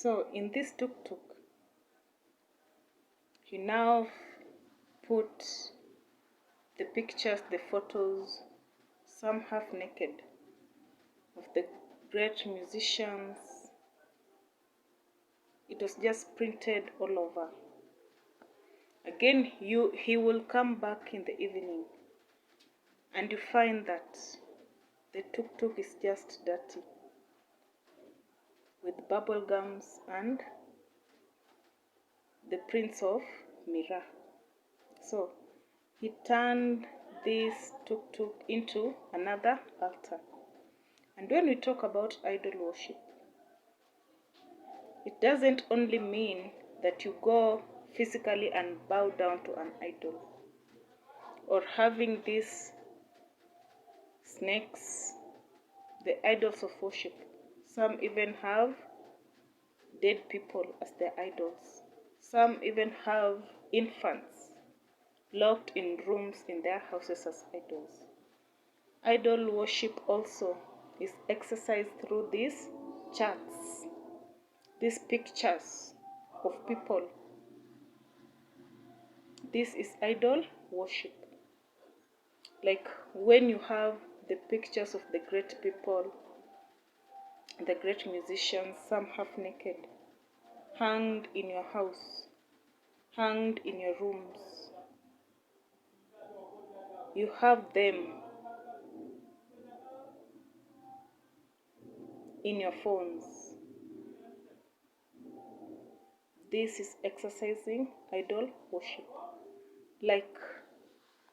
So in this tuk-tuk, he now put the pictures, the photos, some half naked, of the great musicians. It was just printed all over. Again, he will come back in the evening and you find that the tuk-tuk is just dirty with bubble gums and the prints of mirror. So he turned this tuk-tuk into another altar. And when we talk about idol worship, it doesn't only mean that you go physically and bow down to an idol, or having these snakes, the idols of worship. Some even have dead people as their idols. Some even have infants locked in rooms in their houses as idols. Idol worship also is exercised through these charts, these pictures of people. This is idol worship. Like when you have the pictures of the great people, the great musicians, some half naked, hanged in your house, hanged in your rooms. You have them in your phones. This is exercising idol worship. Like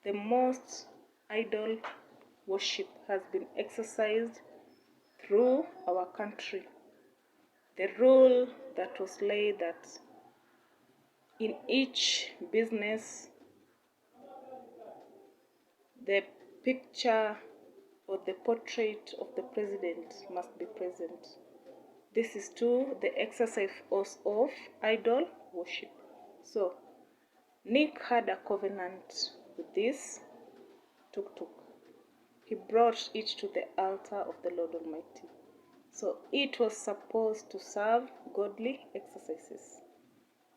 the most idol worship has been exercised through our country. The rule that was laid that in each business, the picture or the portrait of the president must be present. This is to the exercise of idol worship. So Nick had a covenant with this tuk-tuk. He brought it to the altar of the Lord Almighty. So it was supposed to serve godly exercises,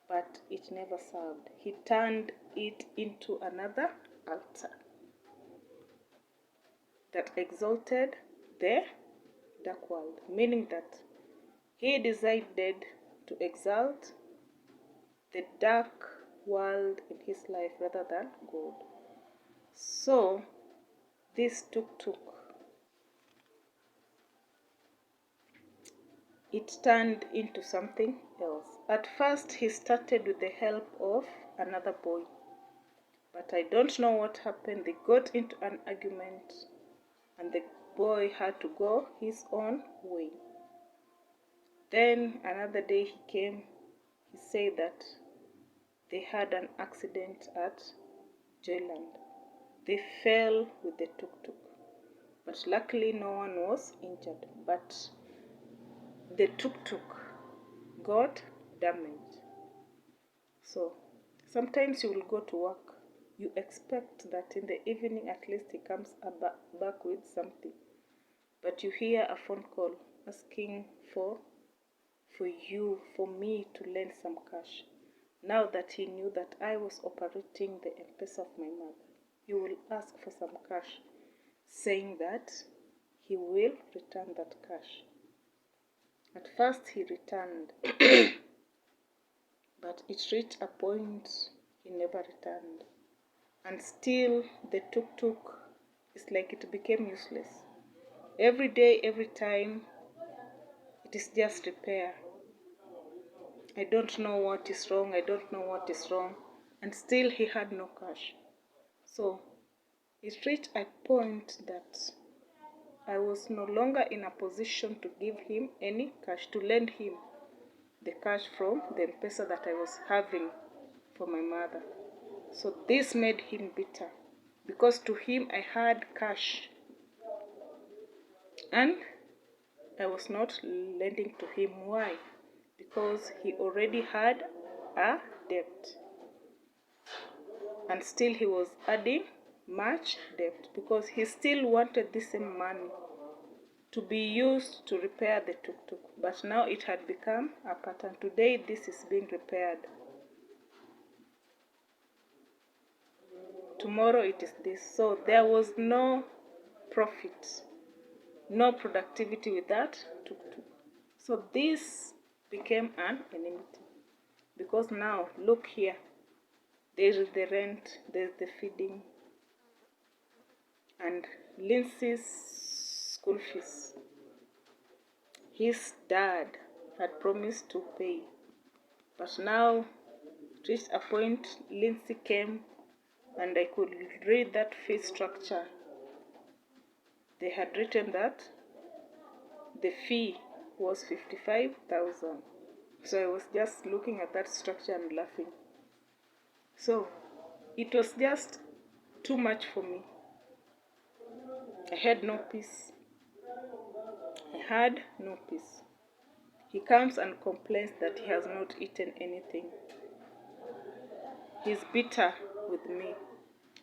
but it never served. He turned it into another altar that exalted the dark world, meaning that he decided to exalt the dark world in his life rather than God. So this tuk-tuk, it turned into something else. At first he started with the help of another boy, but I don't know what happened. They got into an argument and the boy had to go his own way. Then another day he came, he said that they had an accident at Joyland. They fell with the tuk-tuk, but luckily no one was injured, but the tuk-tuk got damaged. So sometimes you will go to work, you expect that in the evening at least he comes back with something, but you hear a phone call asking for me to lend some cash. Now that he knew that I was operating the M-Pesa of my mother, he will ask for some cash, saying that he will return that cash. At first he returned, but it reached a point he never returned. And still the tuk-tuk is like it became useless. Every day, every time, it is just repair. I don't know what is wrong, I don't know what is wrong. And still he had no cash. So it reached a point that I was no longer in a position to give him any cash, to lend him the cash from the M-Pesa that I was having for my mother. So this made him bitter, because to him I had cash and I was not lending to him. Why? Because he already had a debt, and still he was adding much debt because he still wanted the same money to be used to repair the tuk-tuk, but now it had become a pattern. Today this is being repaired, tomorrow it is this. So there was no profit, no productivity with that tuk-tuk. So this became an enmity, because now look here, there is the rent, there's the feeding, and Lindsay's school fees. His dad had promised to pay, but now it reached a point Lindsay came and I could read that fee structure. They had written that the fee was 55,000. So I was just looking at that structure and laughing. So it was just too much for me. I had no peace. I had no peace. He comes and complains that he has not eaten anything. He's bitter with me.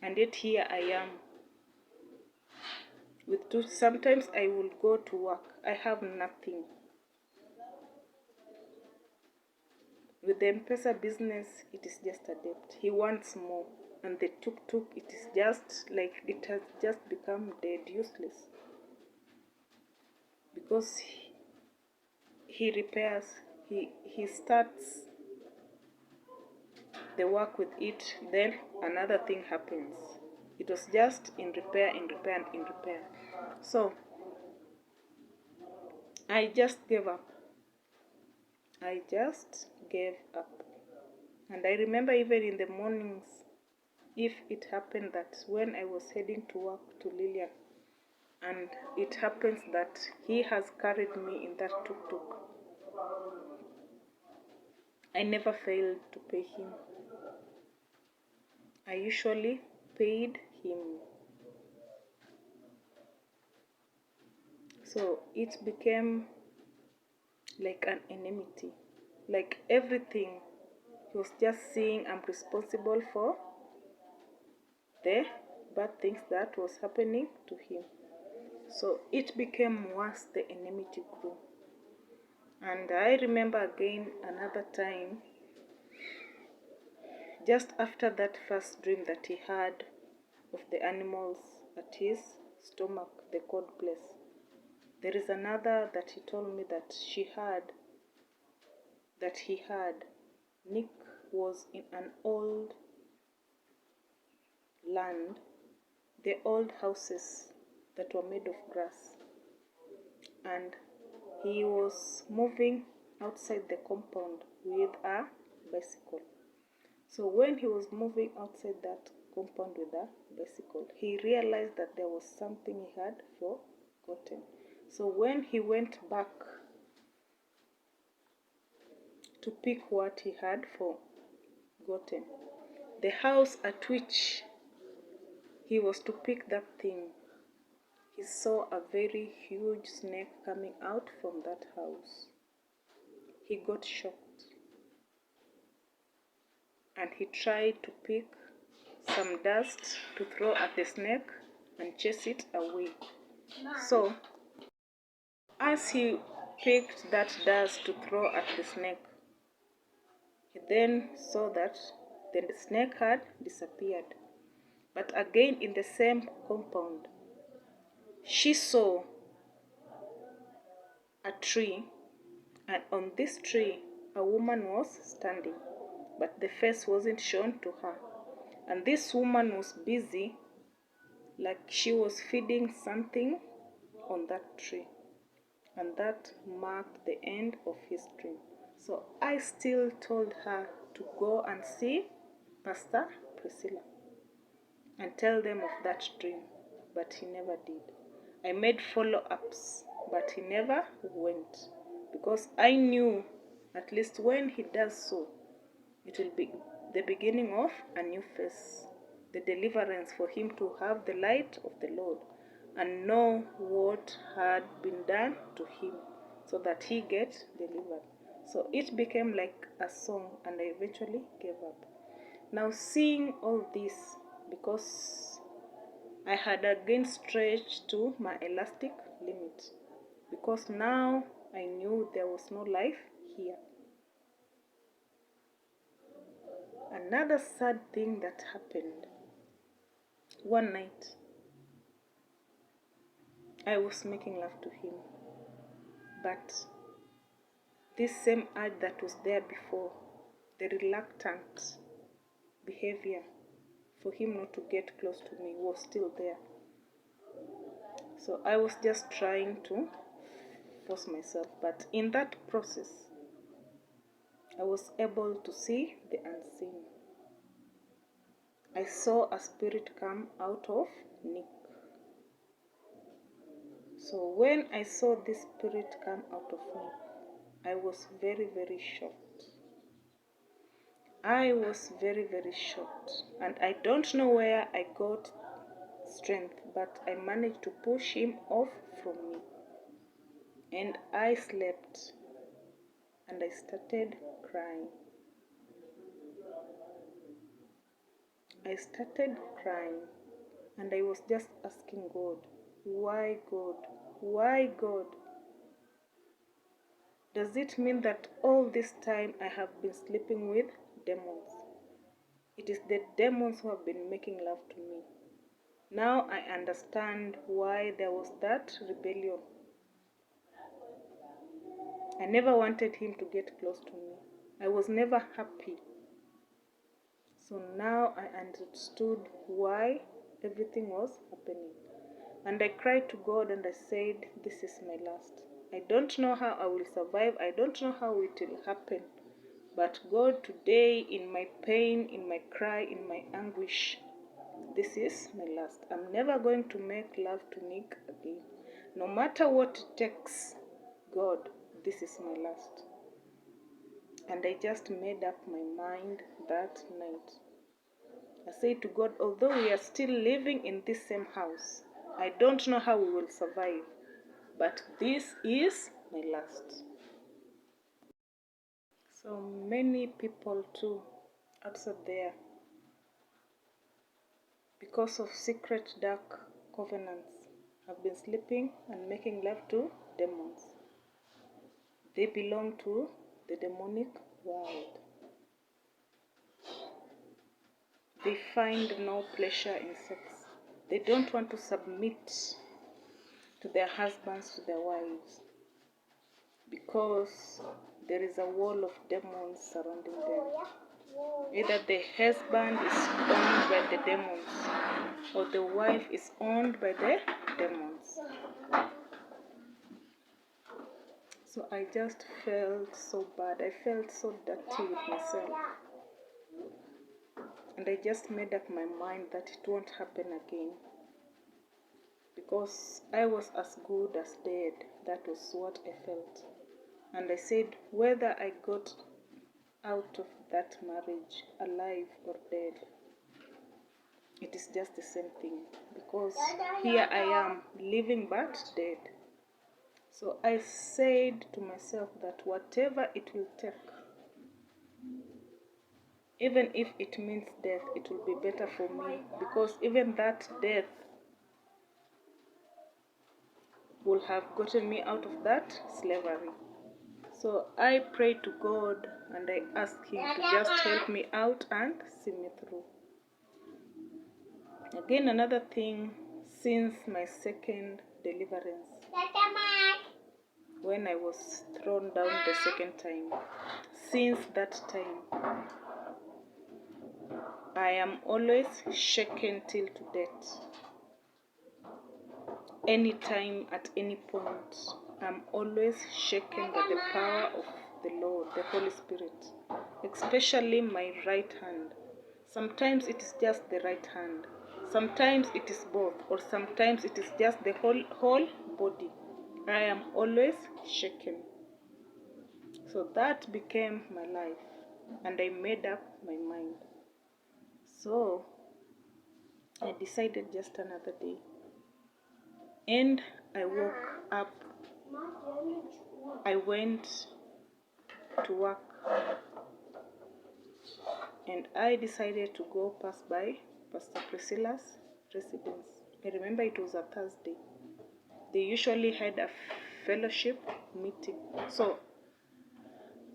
And yet here I am. Sometimes I will go to work. I have nothing. With the M-Pesa business, it is just a debt. He wants more. And the tuk-tuk, it is just like it has just become dead, useless. Because he repairs, he starts the work with it, then another thing happens. It was just in repair, in repair, and in repair. So I just gave up. I just gave up. And I remember even in the mornings, if it happened that when I was heading to work to Lillian, and it happens that he has carried me in that tuk-tuk, I never failed to pay him. I usually paid him. So it became like an enmity. Like everything, he was just seeing I'm responsible for the bad things that was happening to him. So it became worse, the enmity grew. And I remember again another time, just after that first dream that he had of the animals at his stomach, the cold place. There is another that he told me that he had. Nick was in an old land, the old houses that were made of grass. And he was moving outside the compound with a bicycle. So when he was moving outside that compound with a bicycle, he realized that there was something he had forgotten. So when he went back to pick what he had forgotten, the house at which he was to pick that thing, he saw a very huge snake coming out from that house. He got shocked and he tried to pick some dust to throw at the snake and chase it away. So as he picked that dust to throw at the snake, he then saw that the snake had disappeared. But again in the same compound, she saw a tree, and on this tree a woman was standing, but the face wasn't shown to her. And this woman was busy, like she was feeding something on that tree. And that marked the end of his dream. So I still told her to go and see Pastor Priscilla and tell them of that dream, but he never did. I made follow-ups, but he never went, because I knew at least when he does so, it will be the beginning of a new phase, the deliverance for him to have the light of the Lord and know what had been done to him, so that he gets delivered. So it became like a song, and I eventually gave up. Now seeing all this, because I had again stretched to my elastic limit, because now I knew there was no life here. Another sad thing that happened. One night, I was making love to him, but this same urge that was there before, the reluctant behavior for him not to get close to me, was still there. So I was just trying to force myself, but in that process, I was able to see the unseen. I saw a spirit come out of Nick. So when I saw this spirit come out of Nick, I was very, very shocked. I was very, very shocked. And I don't know where I got strength, but I managed to push him off from me. And I slept. And I started crying. I started crying. And I was just asking God, why God? Why God? Does it mean that all this time I have been sleeping with demons? It is the demons who have been making love to me. Now I understand why there was that rebellion. I never wanted him to get close to me. I was never happy. So now I understood why everything was happening. And I cried to God and I said, this is my last. I don't know how I will survive. I don't know how it will happen. But God, today, in my pain, in my cry, in my anguish, this is my last. I'm never going to make love to Nick again. No matter what it takes, God, this is my last. And I just made up my mind that night. I said to God, although we are still living in this same house, I don't know how we will survive, but this is my last. So many people too outside there, because of secret dark covenants, have been sleeping and making love to demons. They belong to the demonic world. They find no pleasure in sex. They don't want to submit to their husbands, to their wives, because there is a wall of demons surrounding them. Either the husband is owned by the demons, or the wife is owned by the demons. So I just felt so bad. I felt so dirty with myself. And I just made up my mind that it won't happen again. Because I was as good as dead. That was what I felt. And I said, whether I got out of that marriage alive or dead, it is just the same thing. Because here I am, living but dead. So I said to myself that whatever it will take, even if it means death, it will be better for me, because even that death will have gotten me out of that slavery. So I prayed to God and I asked Him to just help me out and see me through. Again, another thing, since my second deliverance, when I was thrown down the second time, since that time, I am always shaken till to death. Anytime, at any point, I'm always shaken by the power of the Lord, the Holy Spirit, especially my right hand. Sometimes it is just the right hand. Sometimes it is both, or sometimes it is just the whole body. I am always shaken. So that became my life, and I made up my mind. So I decided just another day. And I woke up. I went to work. And I decided to go pass by Pastor Priscilla's residence. I remember it was a Thursday. They usually had a fellowship meeting. So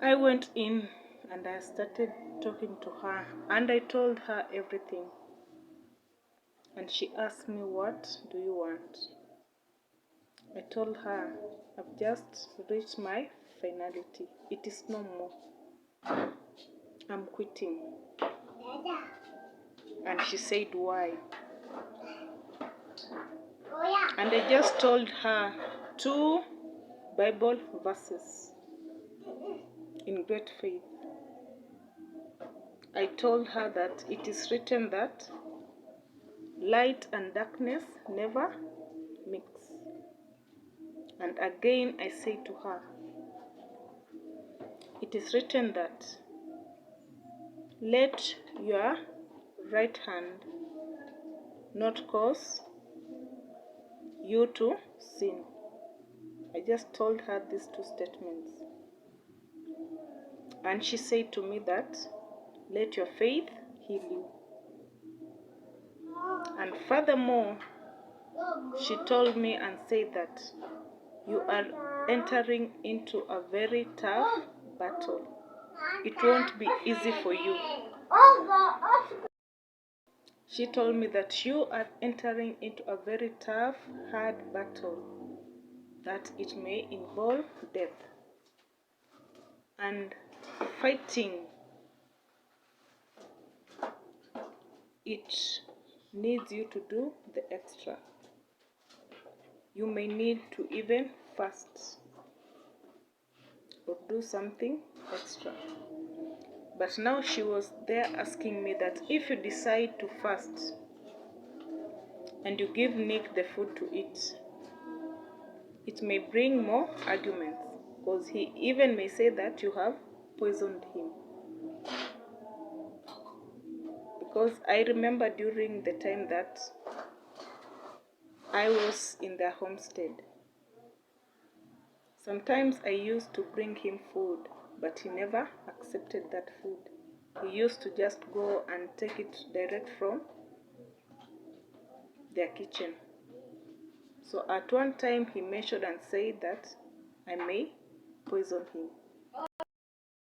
I went in and I started talking to her, and I told her everything. And she asked me, what do you want? I told her, I've just reached my finality. It is no more. I'm quitting. And she said, why? And I just told her 2 Bible verses in great faith. I told her that it is written that light and darkness never mix. And again I say to her, it is written that let your right hand not cause you to sin. I just told her these 2 statements. And she said to me that let your faith heal you. And furthermore, she told me and said that you are entering into a very tough battle. It won't be easy for you. She told me that you are entering into a very tough, hard battle, that it may involve death. And fighting it needs you to do the extra. You may need to even fast or do something extra. But now she was there asking me that if you decide to fast and you give Nick the food to eat, it may bring more arguments, because he even may say that you have poisoned him. Because I remember during the time that I was in their homestead, sometimes I used to bring him food, but he never accepted that food. He used to just go and take it direct from their kitchen. So at one time he mentioned and said that I may poison him.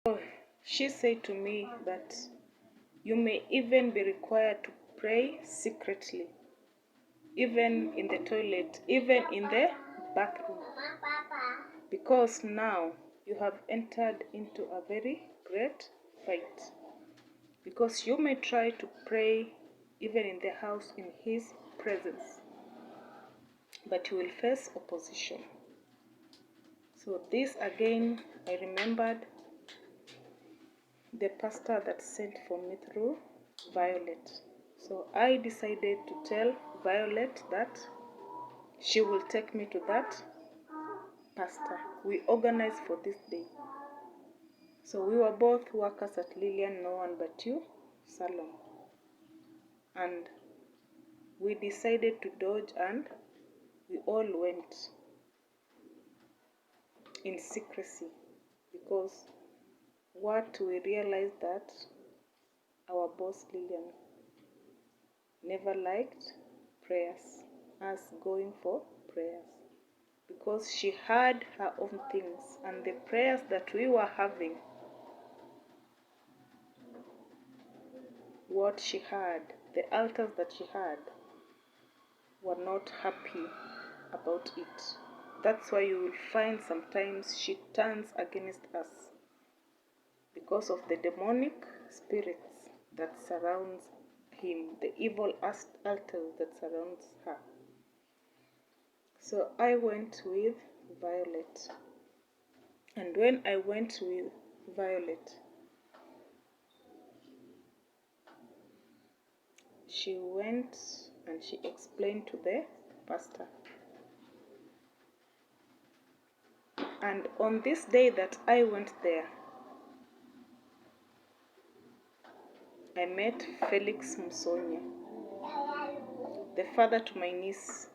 So she said to me that you may even be required to pray secretly, even in the toilet, even in the bathroom, because now you have entered into a very great fight. Because you may try to pray even in the house in his presence, but you will face opposition. So this again, I remembered the pastor that sent for me through Violet. So I decided to tell Violet that she will take me to that pastor. We organized for this day. So we were both workers at Lillian, no one but you, salon. And we decided to dodge, and we all went in secrecy, because what we realized that our boss Lillian never liked prayers, us going for prayers, because she had her own things, and the prayers that we were having, what she had, the altars that she had, were not happy about it. That's why you will find sometimes she turns against us, because of the demonic spirits that surrounds him, the evil altars that surrounds her. So I went with Violet, and when I went with Violet, she went and she explained to the pastor. And on this day that I went there, I met Felix Musonye, the father to my niece,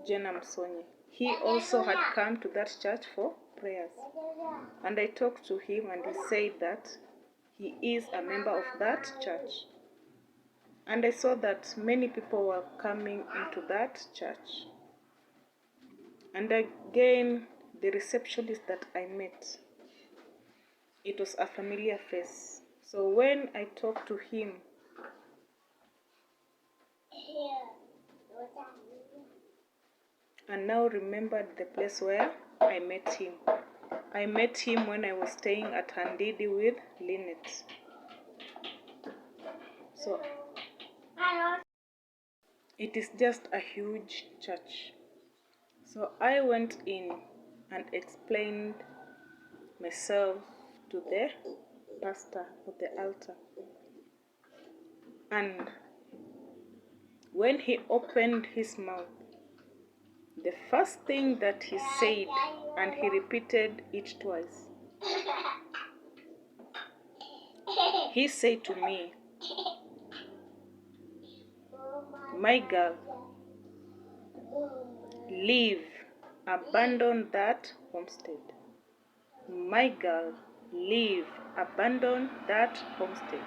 Jenna Musonye. He also had come to that church for prayers. And I talked to him, and he said that he is a member of that church. And I saw that many people were coming into that church. And again, the receptionist that I met, it was a familiar face. So when I talked to him, and now remembered the place where I met him. I met him when I was staying at Handidi with Lynette. So it is just a huge church. So I went in and explained myself to the pastor of the altar. And when he opened his mouth, the first thing that he said, and he repeated it twice, he said to me, "My girl, leave, abandon that homestead. My girl, leave, abandon that homestead.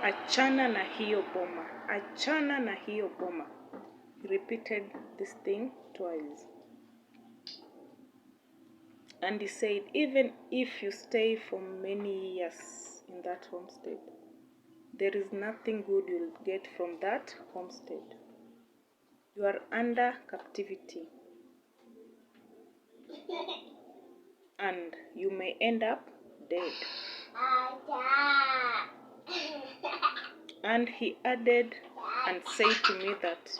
Achana na hiyo boma, achana na hiyo boma." He repeated this thing twice. And he said, even if you stay for many years in that homestead, there is nothing good you'll get from that homestead. You are under captivity. And you may end up dead. And he added and said to me that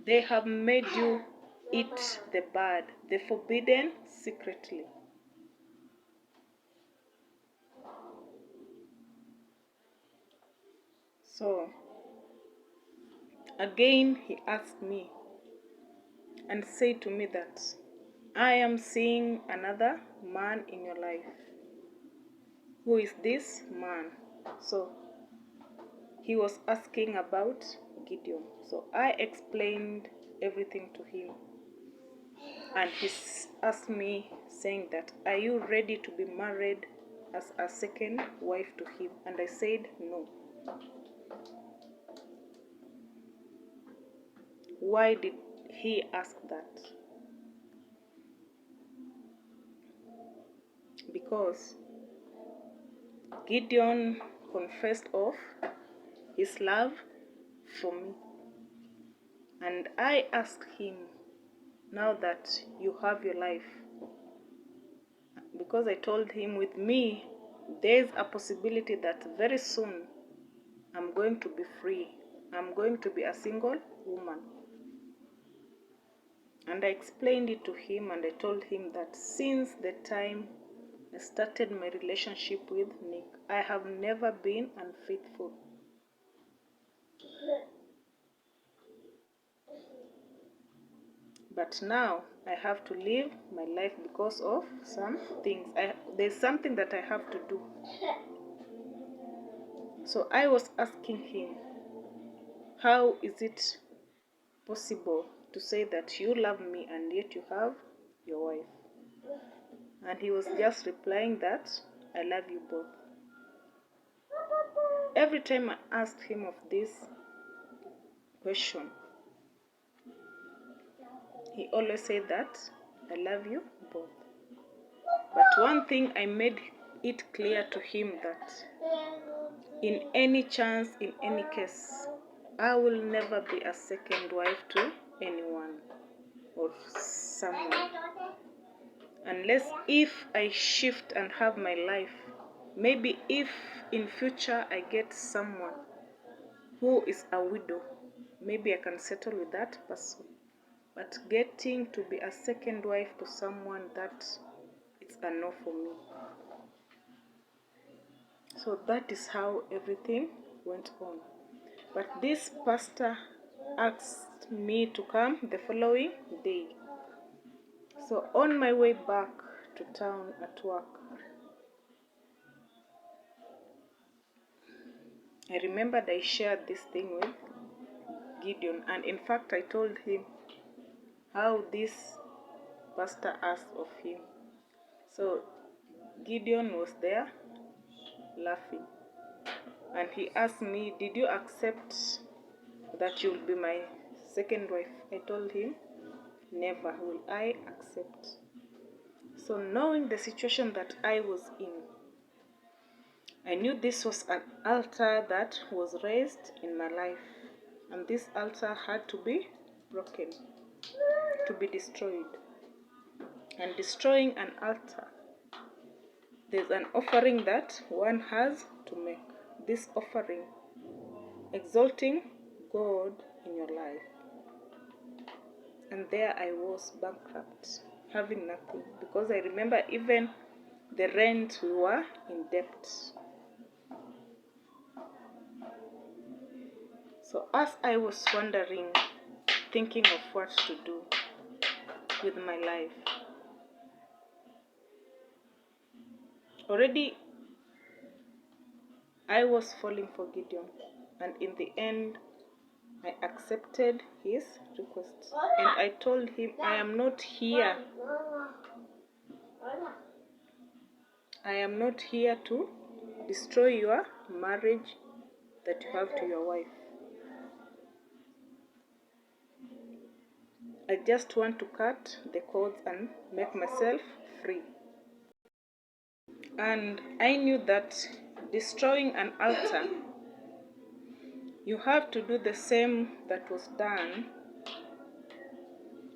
they have made you eat the bad, the forbidden secretly. So again he asked me and said to me that I am seeing another man in your life. Who is this man? So he was asking about Gideon. So I explained everything to him. And he asked me, saying that, are you ready to be married as a second wife to him? And I said, no. Why did he ask that? Because Gideon confessed of his love for me. And I asked him, now that you have your life, because I told him with me, there's a possibility that very soon I'm going to be free. I'm going to be a single woman. And I explained it to him, and I told him that since the time I started my relationship with Nick, I have never been unfaithful. But now I have to live my life because of some things. There's something that I have to do. So I was asking him, how is it possible to say that you love me and yet you have your wife? And he was just replying that I love you both. Every time I asked him of this question, he always said that I love you both. But one thing I made it clear to him that in any chance, in any case, I will never be a second wife to anyone or someone. Unless if I shift and have my life, maybe if in future I get someone who is a widow, maybe I can settle with that person. But getting to be a second wife to someone, that it's a no for me. So that is how everything went on. But this pastor asked me to come the following day. So on my way back to town at work, I remembered I shared this thing with Gideon, and in fact I told him how this pastor asked of him. So Gideon was there laughing. and he asked me, did you accept that you'll be my second wife? I told him, never will I accept. So knowing the situation that I was in, I knew this was an altar that was raised in my life, and this altar had to be broken, to be destroyed. And destroying an altar, there's an offering that one has to make. This offering, exalting God in your life. And there I was, bankrupt, having nothing, because I remember even the rent, we were in debt. So as I was wondering, thinking of what to do with my life, already I was falling for Gideon, and in the end I accepted his request, and I told him, I am not here to destroy your marriage that you have to your wife. I just want to cut the cords and make myself free. And I knew that destroying an altar, you have to do the same that was done,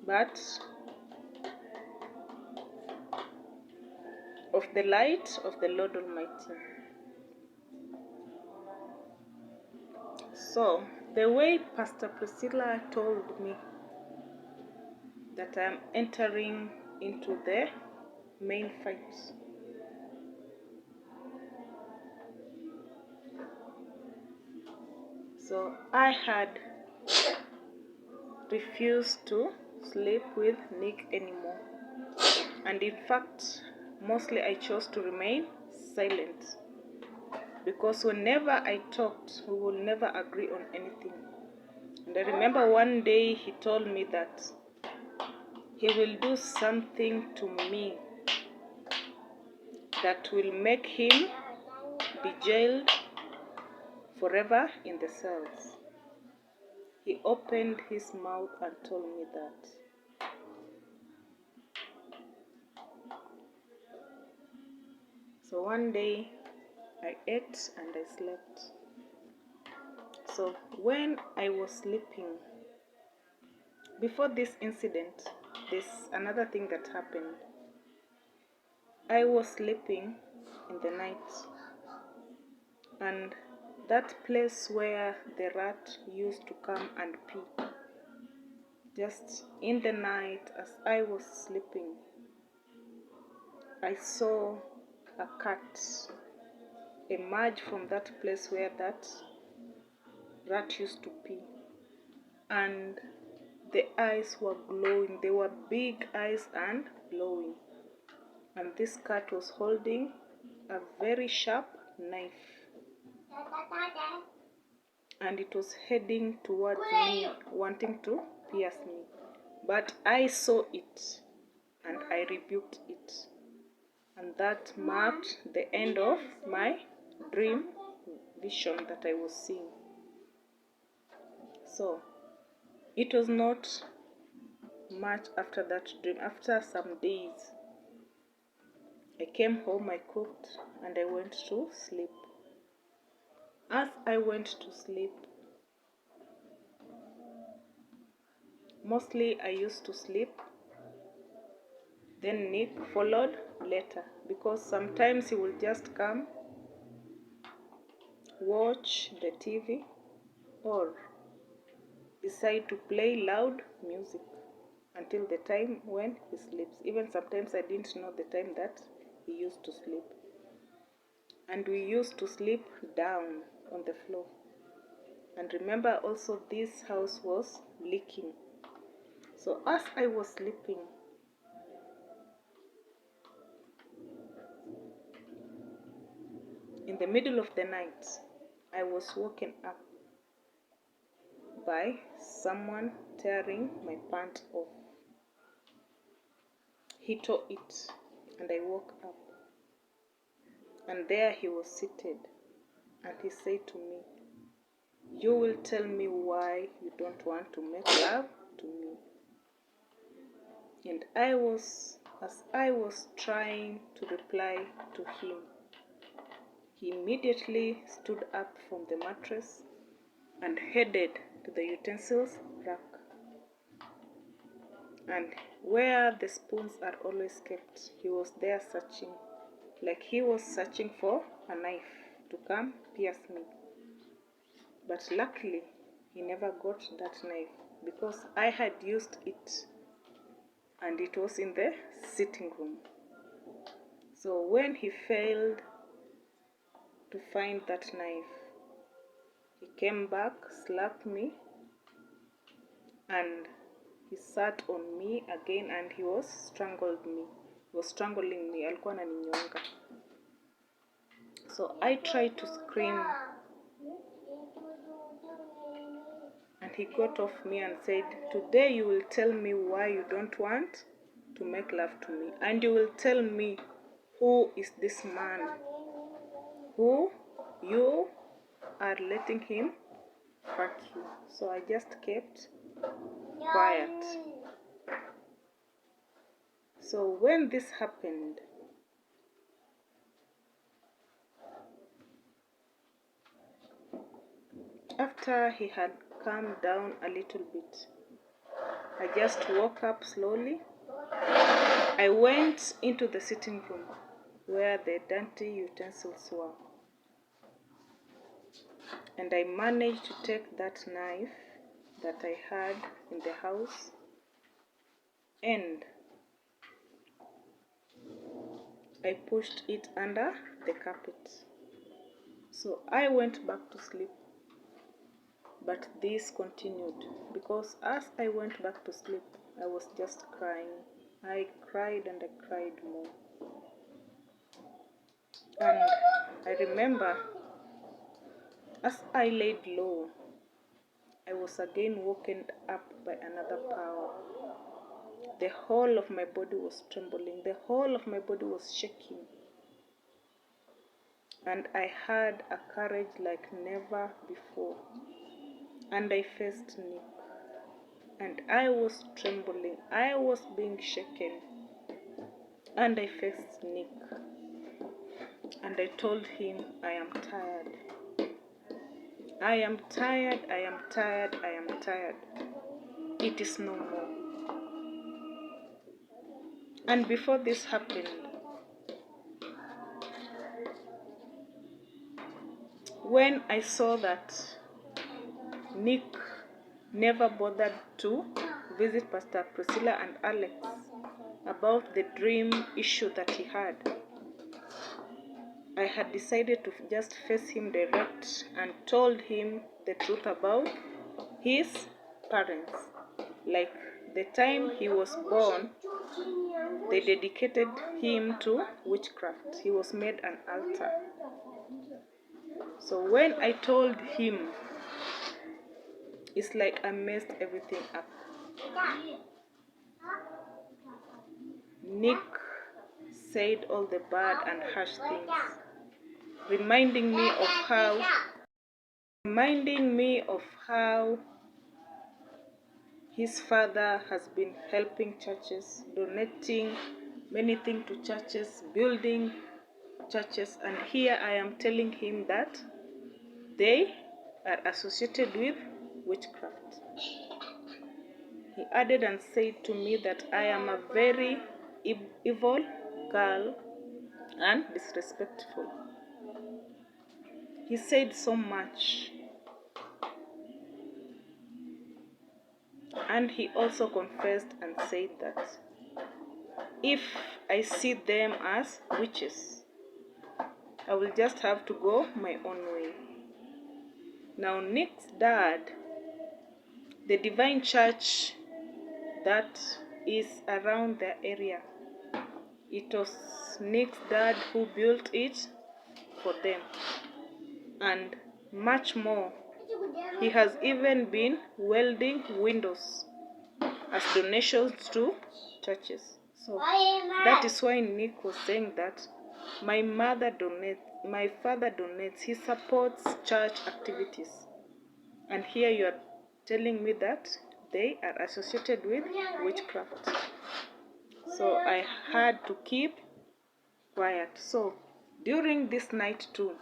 but of the light of the Lord Almighty. So, the way Pastor Priscilla told me that I'm entering into the main fight, so I had refused to sleep with Nick anymore. And in fact, mostly I chose to remain silent, because whenever I talked, we will never agree on anything. And I remember one day he told me that he will do something to me that will make him be jailed forever in the cells. He opened his mouth and told me that. So one day I ate and I slept. So when I was sleeping, before this incident, there's another thing that happened. I was sleeping in the night, and that place where the rat used to come and pee, just in the night as I was sleeping, I saw a cat emerge from that place where that rat used to pee, and the eyes were glowing. They were big eyes and glowing, and this cat was holding a very sharp knife, and it was heading towards me, wanting to pierce me. But I saw it and I rebuked it, and that marked the end of my dream vision that I was seeing. So it was not much after that dream. After some days, I came home, I cooked, and I went to sleep. As I went to sleep, mostly I used to sleep, then Nick followed later, because sometimes he will just come, watch the TV, or decide to play loud music until the time when he sleeps. Even sometimes I didn't know the time that he used to sleep. And we used to sleep down on the floor. And remember also, this house was leaking. So as I was sleeping, in the middle of the night, I was woken up by someone tearing my pant off. He tore it, and I woke up, and there he was seated, and he said to me, "You will tell me why you don't want to make love to me." And as I was trying to reply to him, he immediately stood up from the mattress and headed to the utensils rack, and where the spoons are always kept, he was there searching, like he was searching for a knife to come pierce me. But luckily, he never got that knife because I had used it and it was in the sitting room. So when he failed to find that knife, he came back, slapped me, and he sat on me again and he was strangling me. Alikuwa ananinyonga. So I tried to scream, and he got off me and said, "Today you will tell me why you don't want to make love to me, and you will tell me who is this man who you are letting him fuck you." So I just kept quiet. So when this happened, after he had calmed down a little bit, I just woke up slowly. I went into the sitting room where the dirty utensils were, and I managed to take that knife that I had in the house and I pushed it under the carpet. So I went back to sleep, but this continued because as I went back to sleep, I was just crying. I cried and I cried more. And I remember as I laid low, I was again woken up by another power. The whole of my body was trembling. The whole of my body was shaking. And I had a courage like never before. And I faced Nick. And I was trembling. I was being shaken. And I faced Nick. And I told him, "I am tired. I am tired, I am tired, I am tired. It is no more." And before this happened, when I saw that Nick never bothered to visit Pastor Priscilla and Alex about the dream issue that he had, I had decided to just face him direct and told him the truth about his parents. Like the time he was born, they dedicated him to witchcraft. He was made an altar. So when I told him, it's like I messed everything up. Nick said all the bad and harsh things, reminding me of how his father has been helping churches, donating many things to churches, building churches, and here I am telling him that they are associated with witchcraft. He added and said to me that I am a very evil girl and disrespectful. He said so much. And he also confessed and said that if I see them as witches, I will just have to go my own way. Now Nick's dad, the Divine Church that is around the area, it was Nick's dad who built it for them. And much more, he has even been welding windows as donations to churches. So that is why Nick was saying that My father donates, he supports church activities. And here you are telling me that they are associated with witchcraft. So I had to keep quiet. So during this night too,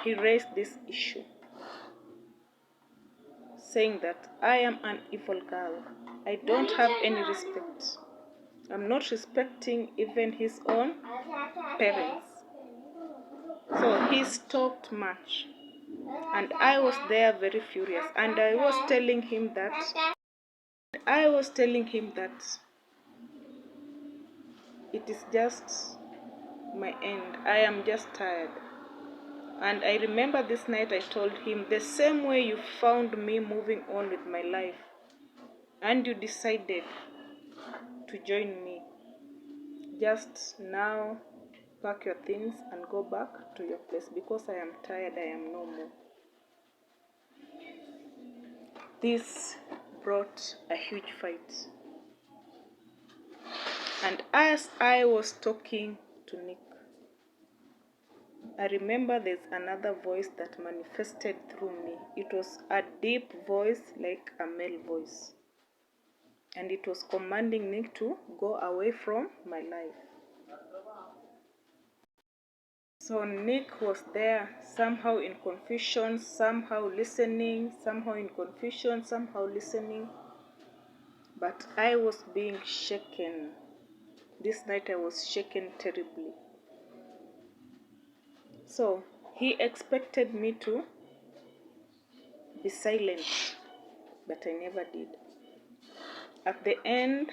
he raised this issue, saying that I am an evil girl. I don't have any respect. I'm not respecting even his own parents. So he talked much. And I was there very furious. And I was telling him that it is just my end. I am just tired. And I remember this night I told him, the same way you found me moving on with my life, and you decided to join me, just now pack your things and go back to your place, because I am tired, I am no more. This brought a huge fight. And as I was talking to Nick, I remember there's another voice that manifested through me. It was a deep voice, like a male voice. And it was commanding Nick to go away from my life. So Nick was there, somehow in confusion, somehow listening, somehow in confusion, somehow listening. But I was being shaken. This night I was shaken terribly. So he expected me to be silent, but I never did. At the end,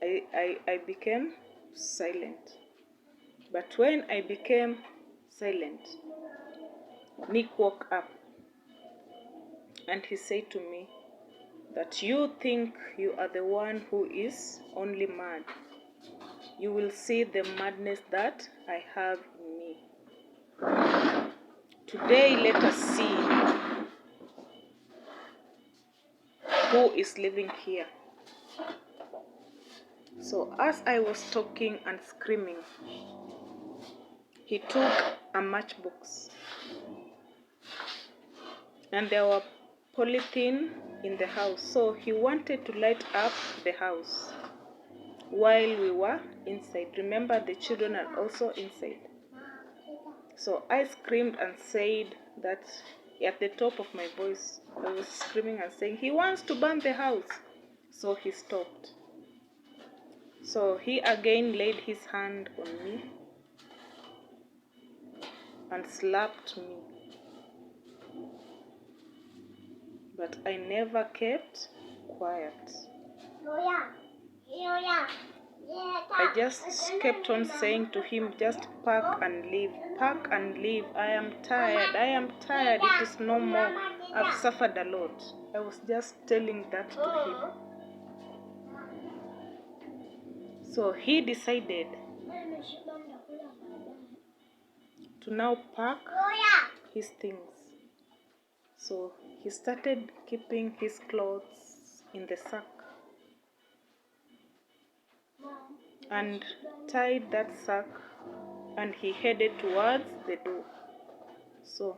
I became silent. But when I became silent, Nick woke up and he said to me that you think you are the one who is only mad. You will see the madness that I have in me. Today, let us see who is living here. So as I was talking and screaming, he took a matchbox, and there were polythene in the house. So he wanted to light up the house while we were inside. Remember, the children are also inside. So I screamed and said that at the top of my voice. I was screaming and saying, he wants to burn the house. So he stopped. So he again laid his hand on me and slapped me. But I never kept quiet. I just kept on saying to him, just pack and leave, pack and leave. I am tired, it is no more. I've suffered a lot. I was just telling that to him. So he decided to now pack his things. So he started keeping his clothes in the sack and tied that sack, and he headed towards the door. So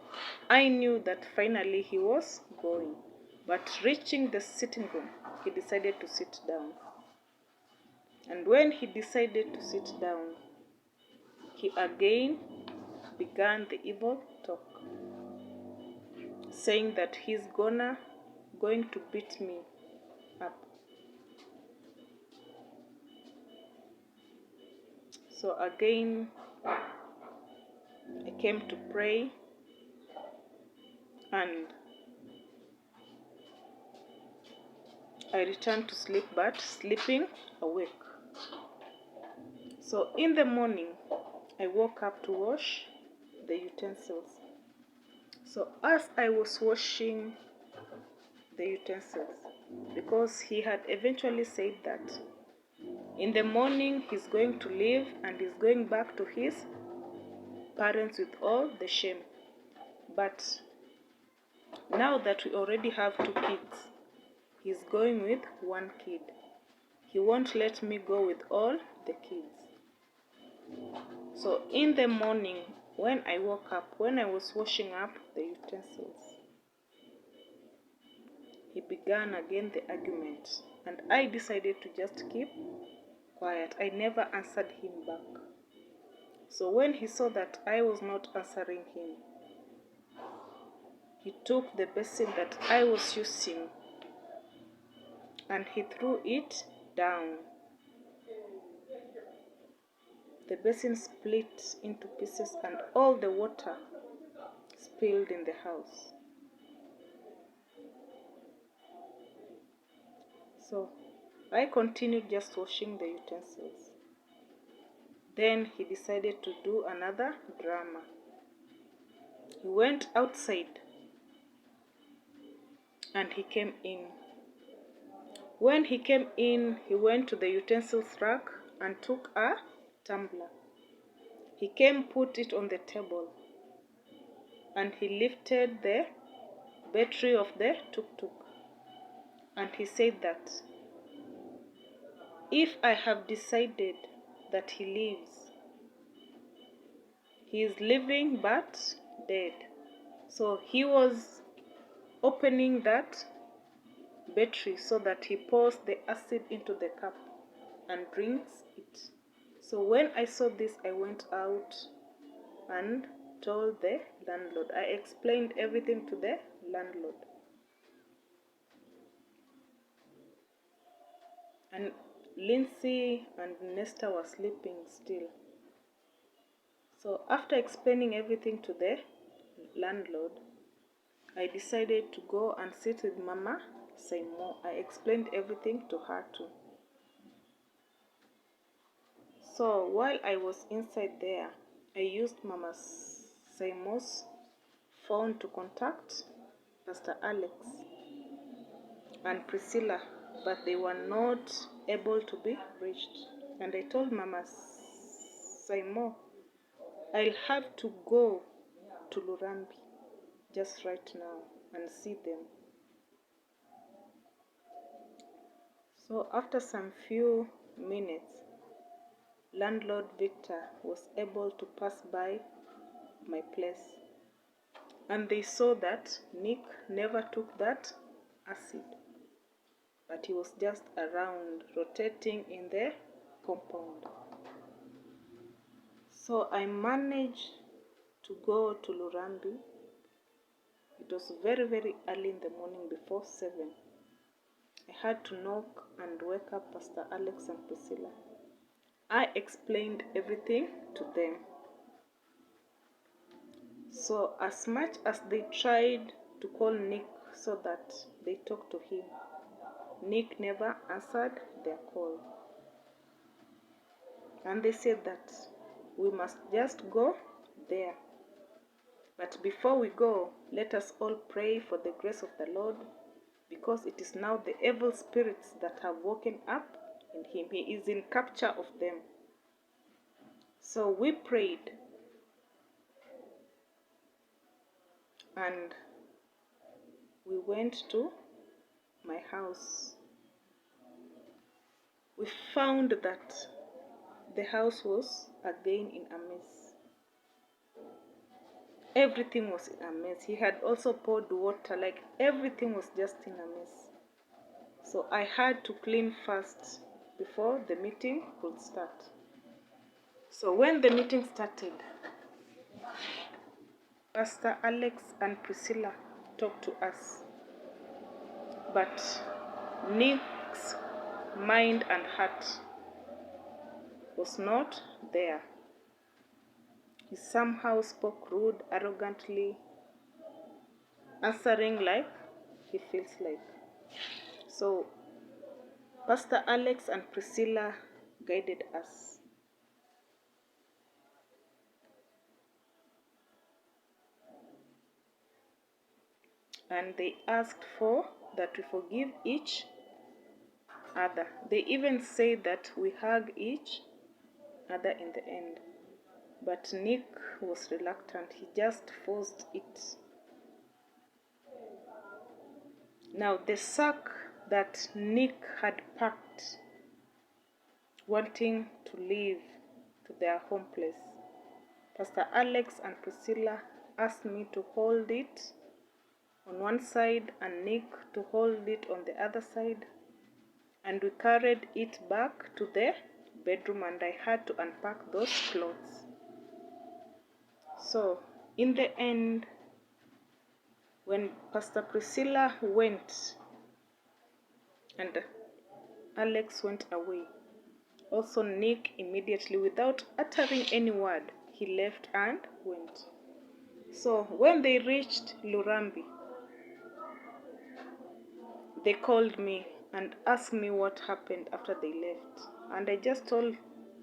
I knew that finally he was going. But reaching the sitting room, he decided to sit down. And when he decided to sit down, he again began the evil talk, saying that he's going to beat me up. So again, I came to pray, and I returned to sleep, but sleeping awake. So in the morning, I woke up to wash the utensils. So as I was washing the utensils, because he had eventually said that in the morning he's going to leave and he's going back to his parents with all the shame. But Now that we already have 2 kids, he's going with 1 kid. He won't let me go with all the kids. So in the morning, when I woke up, when I was washing up the utensils, he began again the argument, and I decided to just keep quiet. I never answered him back. So when he saw that I was not answering him, he took the basin that I was using and he threw it down. The basin split into pieces and all the water spilled in the house. So I continued just washing the utensils. Then he decided to do another drama. He went outside and he came in. When he came in, he went to the utensils rack and took a tumbler. He came, put it on the table, and he lifted the battery of the tuk-tuk. And he said that if I have decided that he lives, he is living but dead. So he was opening that battery so that he pours the acid into the cup and drinks it. So when I saw this, I went out and told the landlord. I explained everything to the landlord. And Lindsay and Nesta were sleeping still. So after explaining everything to the landlord, I decided to go and sit with Mama Saimo. I explained everything to her too. So while I was inside there, I used Mama Saimo's phone to contact Pastor Alex and Priscilla, but they were not able to be reached. And I told Mama Saimo, I'll have to go to Lurambi just right now and see them. So after some few minutes, landlord Victor was able to pass by my place, and they saw that Nick never took that acid, but he was just around rotating in the compound. So I managed to go to Lurambi. It was very, very early in the morning, before 7. I had to knock and wake up Pastor Alex and Priscilla. I explained everything to them. So as much as they tried to call Nick so that they talk to him, Nick never answered their call. And they said that we must just go there. But before we go, let us all pray for the grace of the Lord, because it is now the evil spirits that have woken up in him. He is in capture of them. So we prayed, and we went to my house. We found that the house was again in a mess. Everything was in a mess. He had also poured water, like everything was just in a mess. So I had to clean first before the meeting could start. So when the meeting started, Pastor Alex and Priscilla talked to us, but Nick's mind and heart was not there. He somehow spoke rude, arrogantly, answering like he feels like. So Pastor Alex and Priscilla guided us. And they asked for that we forgive each other. They even said that we hug each other in the end. But Nick was reluctant. He just forced it. Now the sack that Nick had packed, wanting to leave to their home place, Pastor Alex and Priscilla asked me to hold it on one side and Nick to hold it on the other side, and we carried it back to the bedroom and I had to unpack those clothes. So in the end, when Pastor Priscilla went and Alex went away, also Nick immediately, without uttering any word, he left and went. So when they reached Lurambi, they called me and asked me what happened after they left. And I just told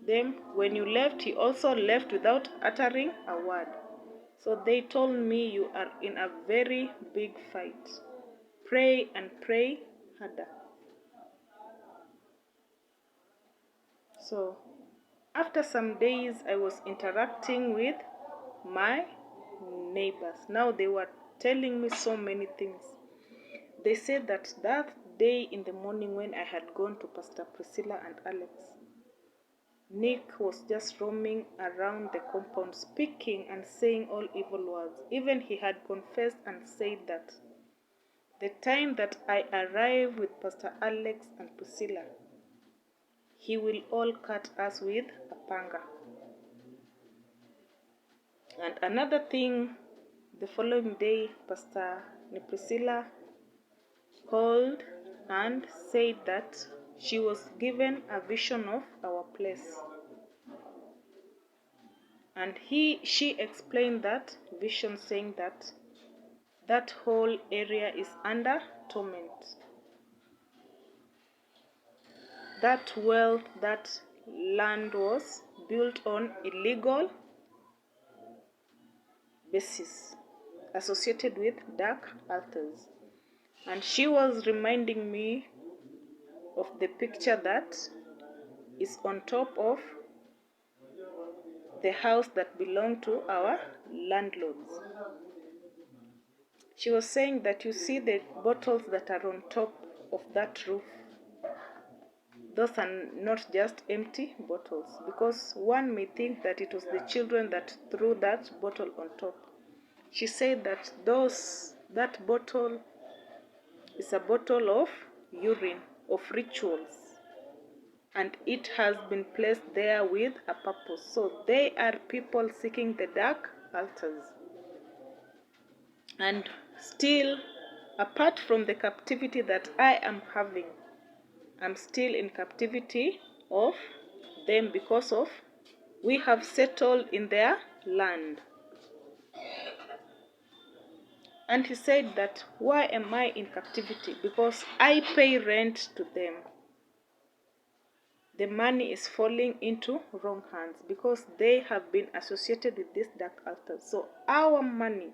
them, when you left, he also left without uttering a word. So they told me, you are in a very big fight. Pray and pray harder. So after some days, I was interacting with my neighbors. Now they were telling me so many things. They said that day in the morning when I had gone to Pastor Priscilla and Alex, Nick was just roaming around the compound, speaking and saying all evil words. Even he had confessed and said that the time that I arrive with Pastor Alex and Priscilla, he will all cut us with a panga. And another thing, the following day, Pastor Priscilla called and said that she was given a vision of our place. And she explained that vision, saying that that whole area is under torment. That wealth, that land was built on illegal basis associated with dark altars. And she was reminding me of the picture that is on top of the house that belonged to our landlords. She was saying that you see the bottles that are on top of that roof. Those are not just empty bottles, because one may think that it was the children that threw that bottle on top. She said that that bottle is a bottle of urine, of rituals, and it has been placed there with a purpose. So they are people seeking the dark altars. And still, apart from the captivity that I am having, I'm still in captivity of them because of we have settled in their land. And he said that, why am I in captivity? Because I pay rent to them. The money is falling into wrong hands because they have been associated with this dark altar. So our money,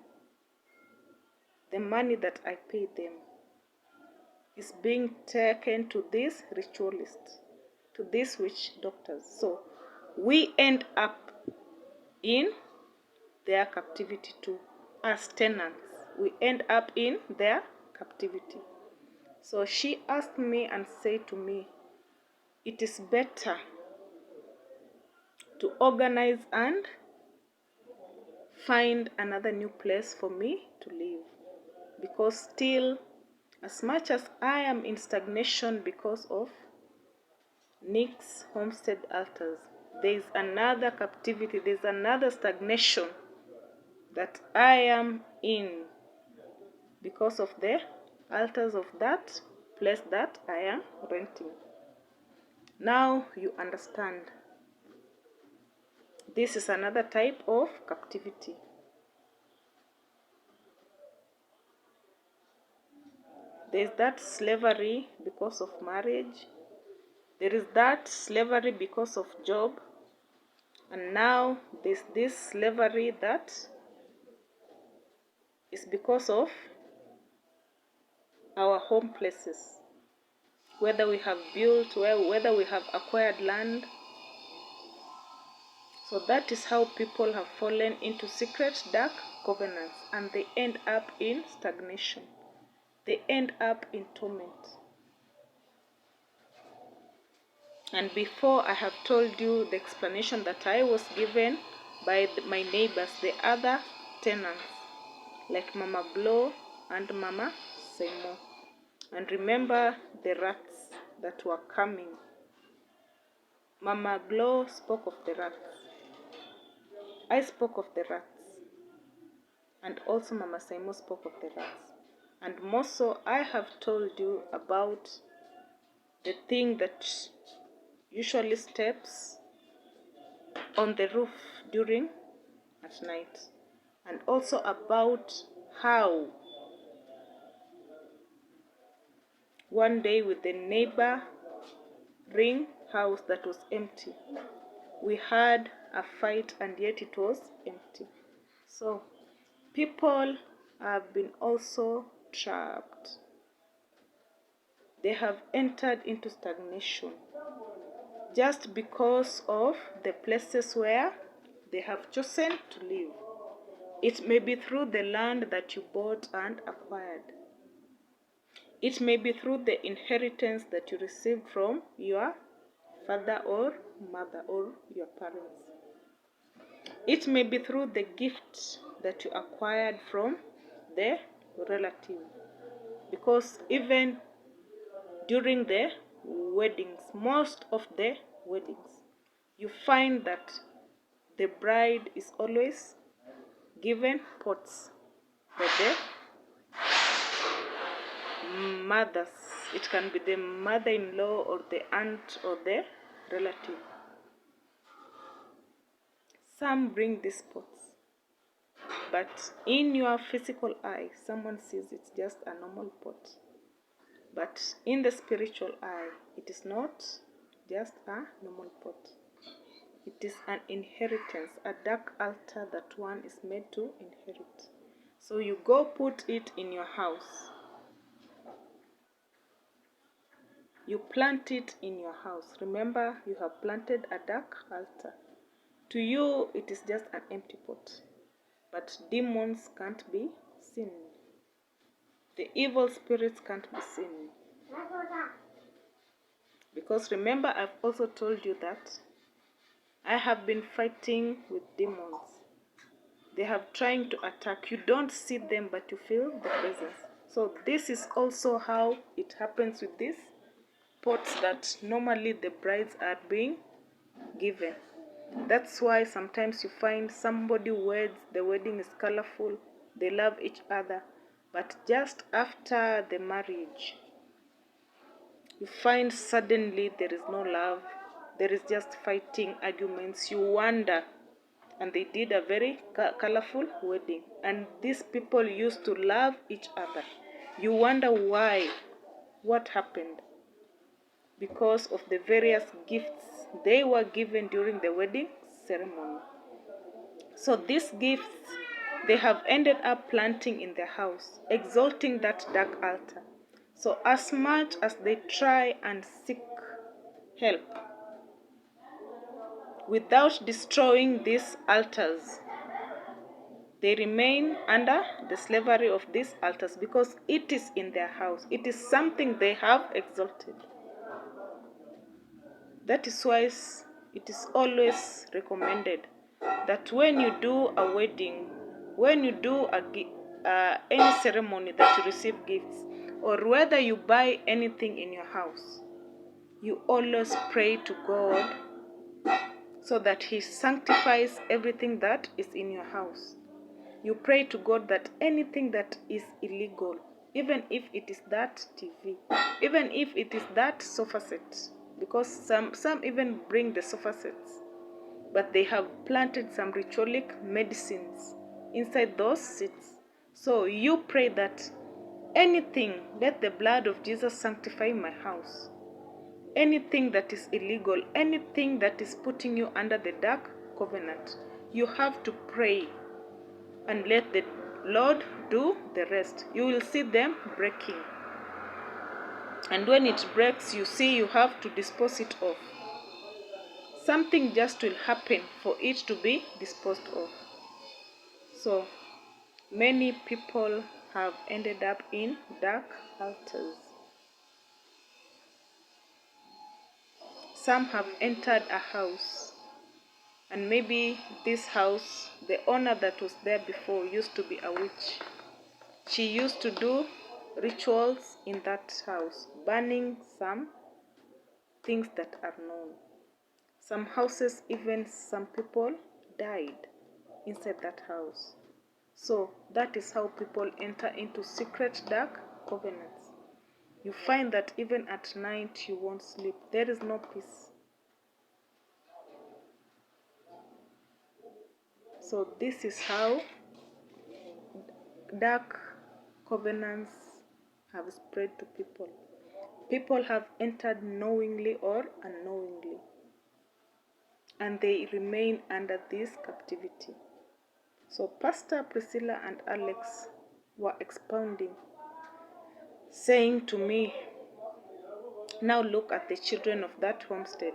the money that I pay them, is being taken to these ritualists, to these witch doctors. So we end up in their captivity too. As tenants, we end up in their captivity. So she asked me and said to me, it is better to organize and find another new place for me to live. Because still, as much as I am in stagnation because of Nick's homestead altars, there is another captivity, there is another stagnation that I am in because of the altars of that place that I am renting. Now you understand. This is another type of captivity. There is that slavery because of marriage. There is that slavery because of job. And now there's this slavery that is because of our home places. Whether we have built, whether we have acquired land. So that is how people have fallen into secret dark covenants and they end up in stagnation. they end up in torment. And before, I have told you the explanation that I was given by my neighbors, the other tenants, like Mama Glow and Mama Seymour. And remember the rats that were coming. Mama Glow spoke of the rats. I spoke of the rats. And also Mama Seymour spoke of the rats. And more so, I have told you about the thing that usually steps on the roof during at night. And also about how one day with the neighboring house that was empty, we had a fight and yet it was empty. So people have been also trapped. They have entered into stagnation just because of the places where they have chosen to live. It may be through the land that you bought and acquired. It may be through the inheritance that you received from your father or mother or your parents. It may be through the gift that you acquired from the relative. Because even during the weddings, most of the weddings, you find that the bride is always given pots by the mothers. It can be the mother-in-law or the aunt or the relative. Some bring these pots, but in your physical eye, someone sees it's just a normal pot. But in the spiritual eye, it is not just a normal pot. It is an inheritance, a dark altar that one is made to inherit. So you go put it in your house. You plant it in your house. Remember, you have planted a dark altar. To you, it is just an empty pot. But demons can't be seen. The evil spirits can't be seen. Because remember, I've also told you that I have been fighting with demons. They have trying to attack. You don't see them, but you feel the presence. So this is also how it happens with these pots that normally the brides are being given. That's why sometimes you find somebody weds, the wedding is colorful, they love each other, but just after the marriage, you find suddenly there is no love, there is just fighting, arguments. You wonder, and they did a very colorful wedding, and these people used to love each other. You wonder why, what happened? Because of the various gifts they were given during the wedding ceremony. So these gifts, they have ended up planting in their house, exalting that dark altar. So as much as they try and seek help, without destroying these altars, they remain under the slavery of these altars because it is in their house. It is something they have exalted. That is why it is always recommended that when you do a wedding, when you do any ceremony that you receive gifts, or whether you buy anything in your house, you always pray to God so that He sanctifies everything that is in your house. You pray to God that anything that is illegal, even if it is that TV, even if it is that sofa set, because some even bring the sofa sets, but they have planted some ritualic medicines inside those seats. So you pray that anything, let the blood of Jesus sanctify my house. Anything that is illegal, anything that is putting you under the dark covenant, you have to pray and let the Lord do the rest. You will see them breaking. And when it breaks, you see you have to dispose it off. Something just will happen for it to be disposed of. So many people have ended up in dark altars. Some have entered a house, and maybe this house, the owner that was there before used to be a witch. She used to do rituals in that house, burning some things that are known. Some houses, even some people died inside that house. So that is how people enter into secret dark covenants. You find that even at night you won't sleep. There is no peace. So this is how dark covenants have spread to people. People have entered knowingly or unknowingly, and they remain under this captivity. So Pastor Priscilla and Alex were expounding, saying to me, now look at the children of that homestead.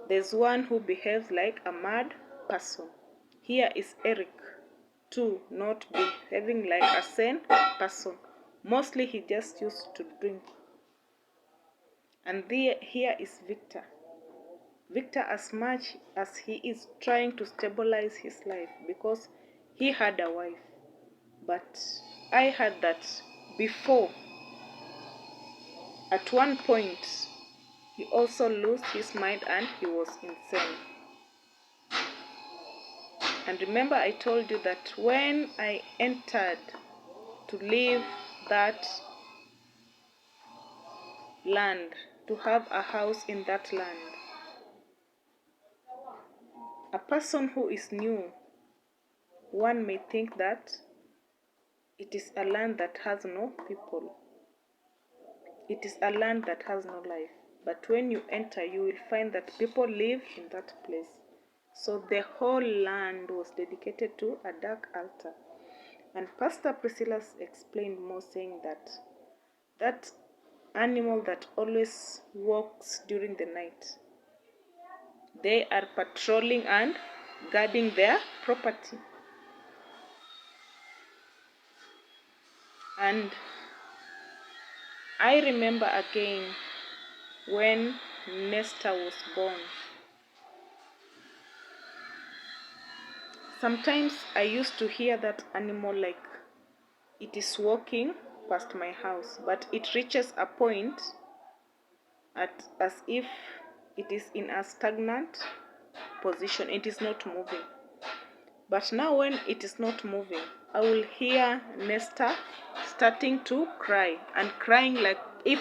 There's one who behaves like a mad person. Here is Eric, too, not behaving like a sane person. Mostly he just used to drink. And here is Victor. Victor, as much as he is trying to stabilize his life because he had a wife. But I heard that before, at one point, he also lost his mind and he was insane. And remember, I told you that when I entered to leave that land, to have a house in that land, a person who is new, one may think that it is a land that has no people. It is a land that has no life. But when you enter, you will find that people live in that place. So the whole land was dedicated to a dark altar. And Pastor Priscilla explained more, saying that that animal that always walks during the night, they are patrolling and guarding their property. And I remember again when Nesta was born. Sometimes I used to hear that animal like it is walking past my house, but it reaches a point as if it is in a stagnant position. It is not moving. But now when it is not moving, I will hear Nesta starting to cry and crying like if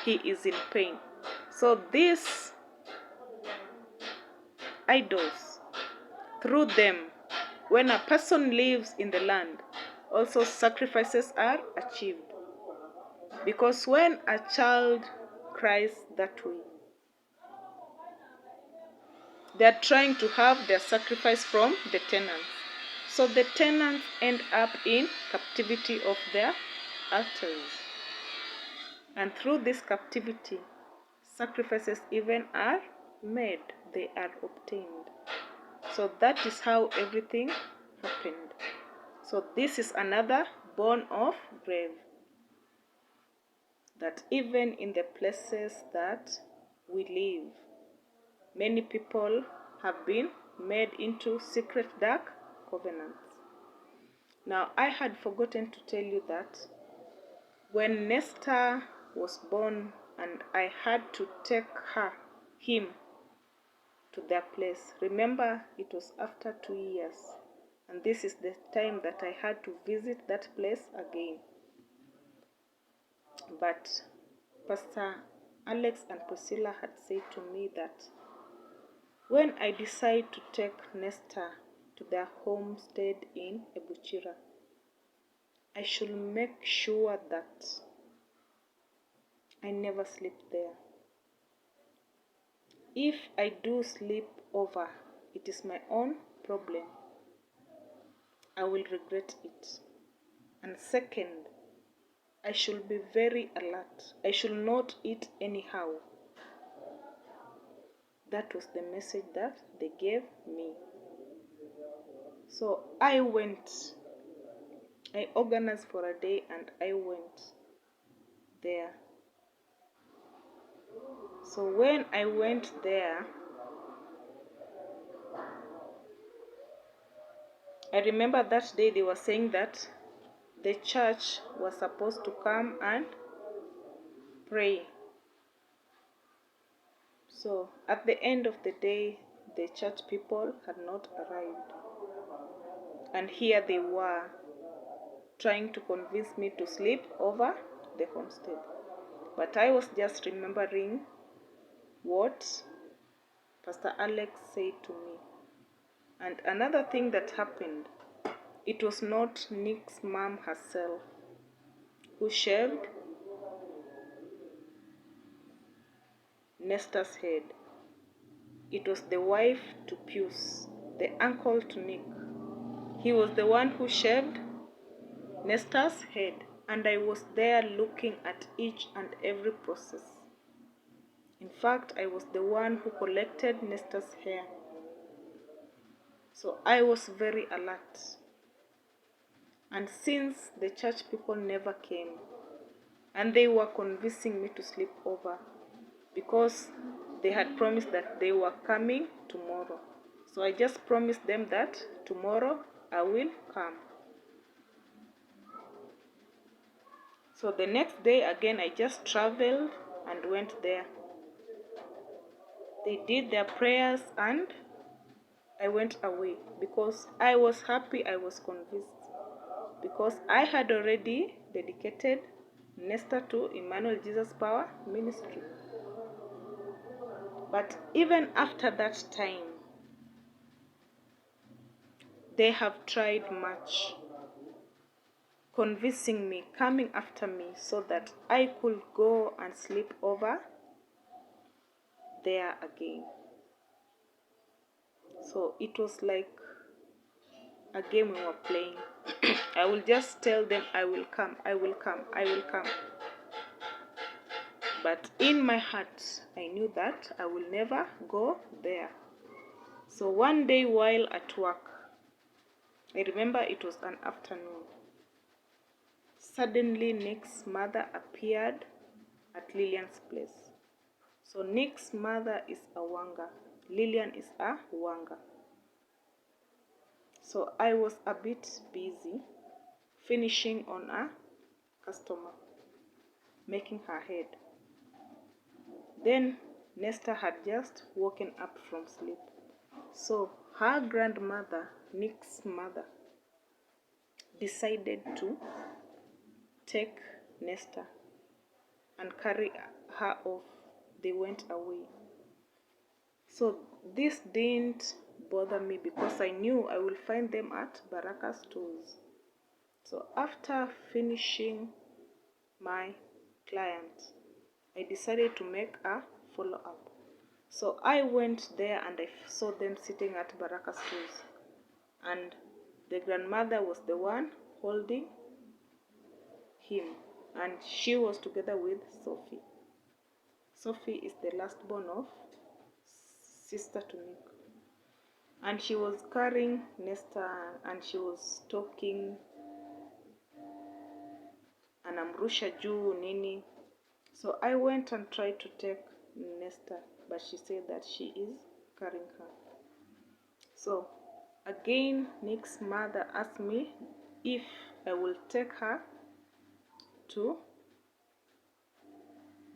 he is in pain. So these idols, through them, when a person lives in the land, also sacrifices are achieved. Because when a child cries that way, they are trying to have their sacrifice from the tenants. So the tenants end up in captivity of their altars. And through this captivity, sacrifices even are made, they are obtained. So that is how everything happened. So this is another born of grave. That even in the places that we live, many people have been made into secret dark covenants. Now, I had forgotten to tell you that when Nesta was born and I had to take him to their place, remember it was after 2 years, and this is the time that I had to visit that place again. But Pastor Alex and Priscilla had said to me that when I decide to take Nesta to their homestead in Ebuchira, I should make sure that I never sleep there. If I do sleep over, it is my own problem. I will regret it. And second, I should be very alert. I should not eat anyhow. That was the message that they gave me. So I went I organized for a day and I went there. So when I went there, I remember that day they were saying that the church was supposed to come and pray. So at the end of the day, the church people had not arrived. And here they were trying to convince me to sleep over the homestead. But I was just remembering what Pastor Alex said to me. And another thing that happened, it was not Nick's mom herself who shaved Nesta's head. It was the wife to Pius, the uncle to Nick. He was the one who shaved Nesta's head, and I was there looking at each and every process. In fact, I was the one who collected Nesta's hair. So I was very alert. And since the church people never came, and they were convincing me to sleep over, because they had promised that they were coming tomorrow. So I just promised them that tomorrow I will come. So the next day again, I just traveled and went there. They did their prayers and I went away because I was happy, I was convinced. Because I had already dedicated Nesta to Emmanuel Jesus Power Ministry. But even after that time, they have tried much, convincing me, coming after me so that I could go and sleep over there again. So it was like a game we were playing. I will just tell them, I will come, I will come, I will come. But in my heart, I knew that I will never go there. So one day while at work, I remember it was an afternoon. Suddenly, Nick's mother appeared at Lillian's place. So Nick's mother is a Wanga. Lillian is a Wanga. So I was a bit busy finishing on a customer, making her head. Then Nesta had just woken up from sleep. So her grandmother, Nick's mother, decided to take Nesta and carry her off. They went away. So this didn't bother me because I knew I will find them at Baraka stores. So after finishing my client, I decided to make a follow-up. So I went there and I saw them sitting at Baraka stores. And the grandmother was the one holding him. And she was together with Sophie. Sophie is the last born of sister to Nick. And she was carrying Nesta and she was talking anamrusha juu nini. So I went and tried to take Nesta, but she said that she is carrying her. So again, Nick's mother asked me if I will take her to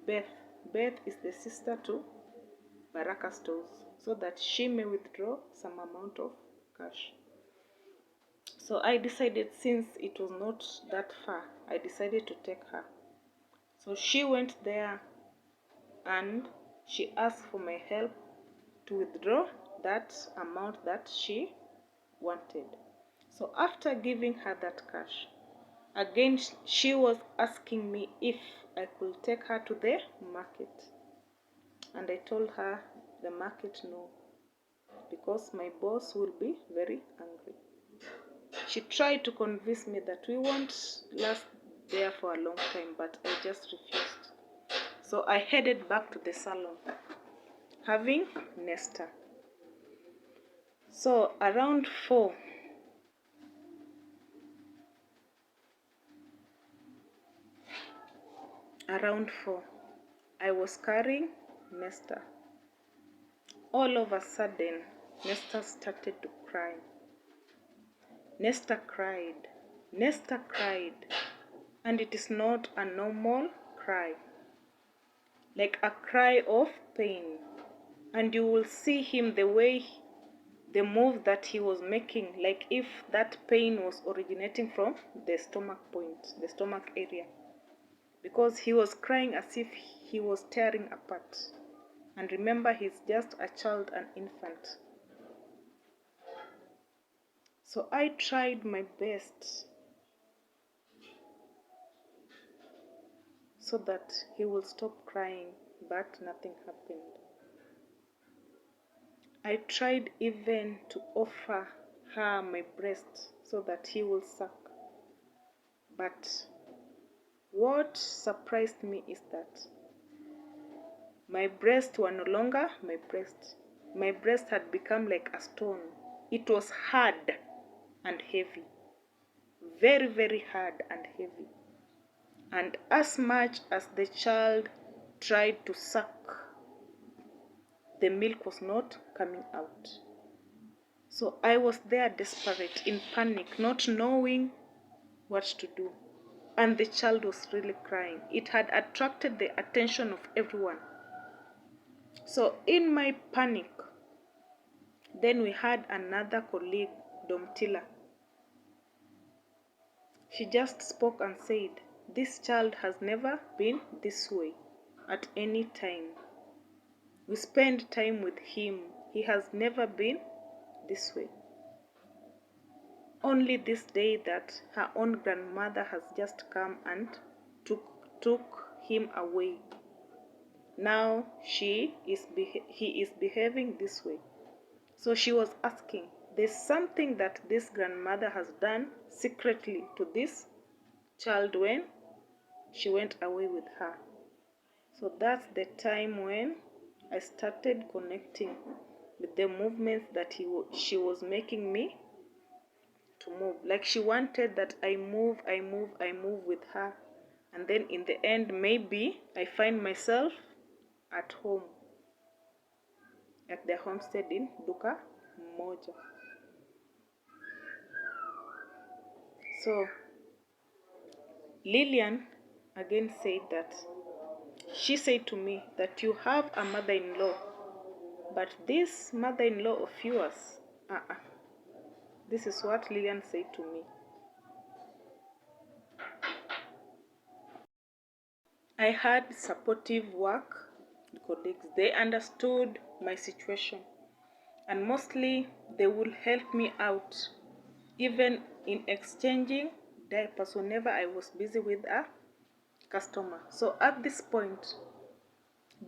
Beth. Beth is the sister to Baraka stores, so that she may withdraw some amount of cash. So I decided, since it was not that far, I decided to take her. So she went there and she asked for my help to withdraw that amount that she wanted. So after giving her that cash, again she was asking me if I could take her to the market. And I told her the market no, because my boss will be very angry. She tried to convince me that we won't last there for a long time, but I just refused. So I headed back to the salon, having Nesta. So around 4, around 4, I was carrying Nesta. All of a sudden, Nesta started to cry. Nesta cried. Nesta cried. And it is not a normal cry, like a cry of pain. And you will see him the way, the move that he was making, like if that pain was originating from the stomach point, the stomach area. Because he was crying as if he was tearing apart. And remember, he's just a child, an infant. So I tried my best so that he will stop crying, but nothing happened. I tried even to offer her my breast so that he will suck. But what surprised me is that my breasts were no longer my breast. My breast had become like a stone. It was hard and heavy. Very, very hard and heavy. And as much as the child tried to suck, the milk was not coming out. So I was there desperate, in panic, not knowing what to do. And the child was really crying. It had attracted the attention of everyone. So in my panic, then we had another colleague, Domtila. She just spoke and said, "This child has never been this way at any time. We spend time with him. He has never been this way. Only this day that her own grandmother has just come and took him away. Now he is behaving this way." So she was asking, there's something that this grandmother has done secretly to this child when she went away with her. So that's the time when I started connecting with the movements that she was making me to move. Like she wanted that I move with her. And then in the end, maybe I find myself at home, at their homestead in Duka Moja. So Lillian again said that, she said to me that you have a mother-in-law, but this mother-in-law of yours, this is what Lillian said to me. I had supportive work colleagues. They understood my situation, and mostly they would help me out, even in exchanging diapers whenever I was busy with a customer. So at this point,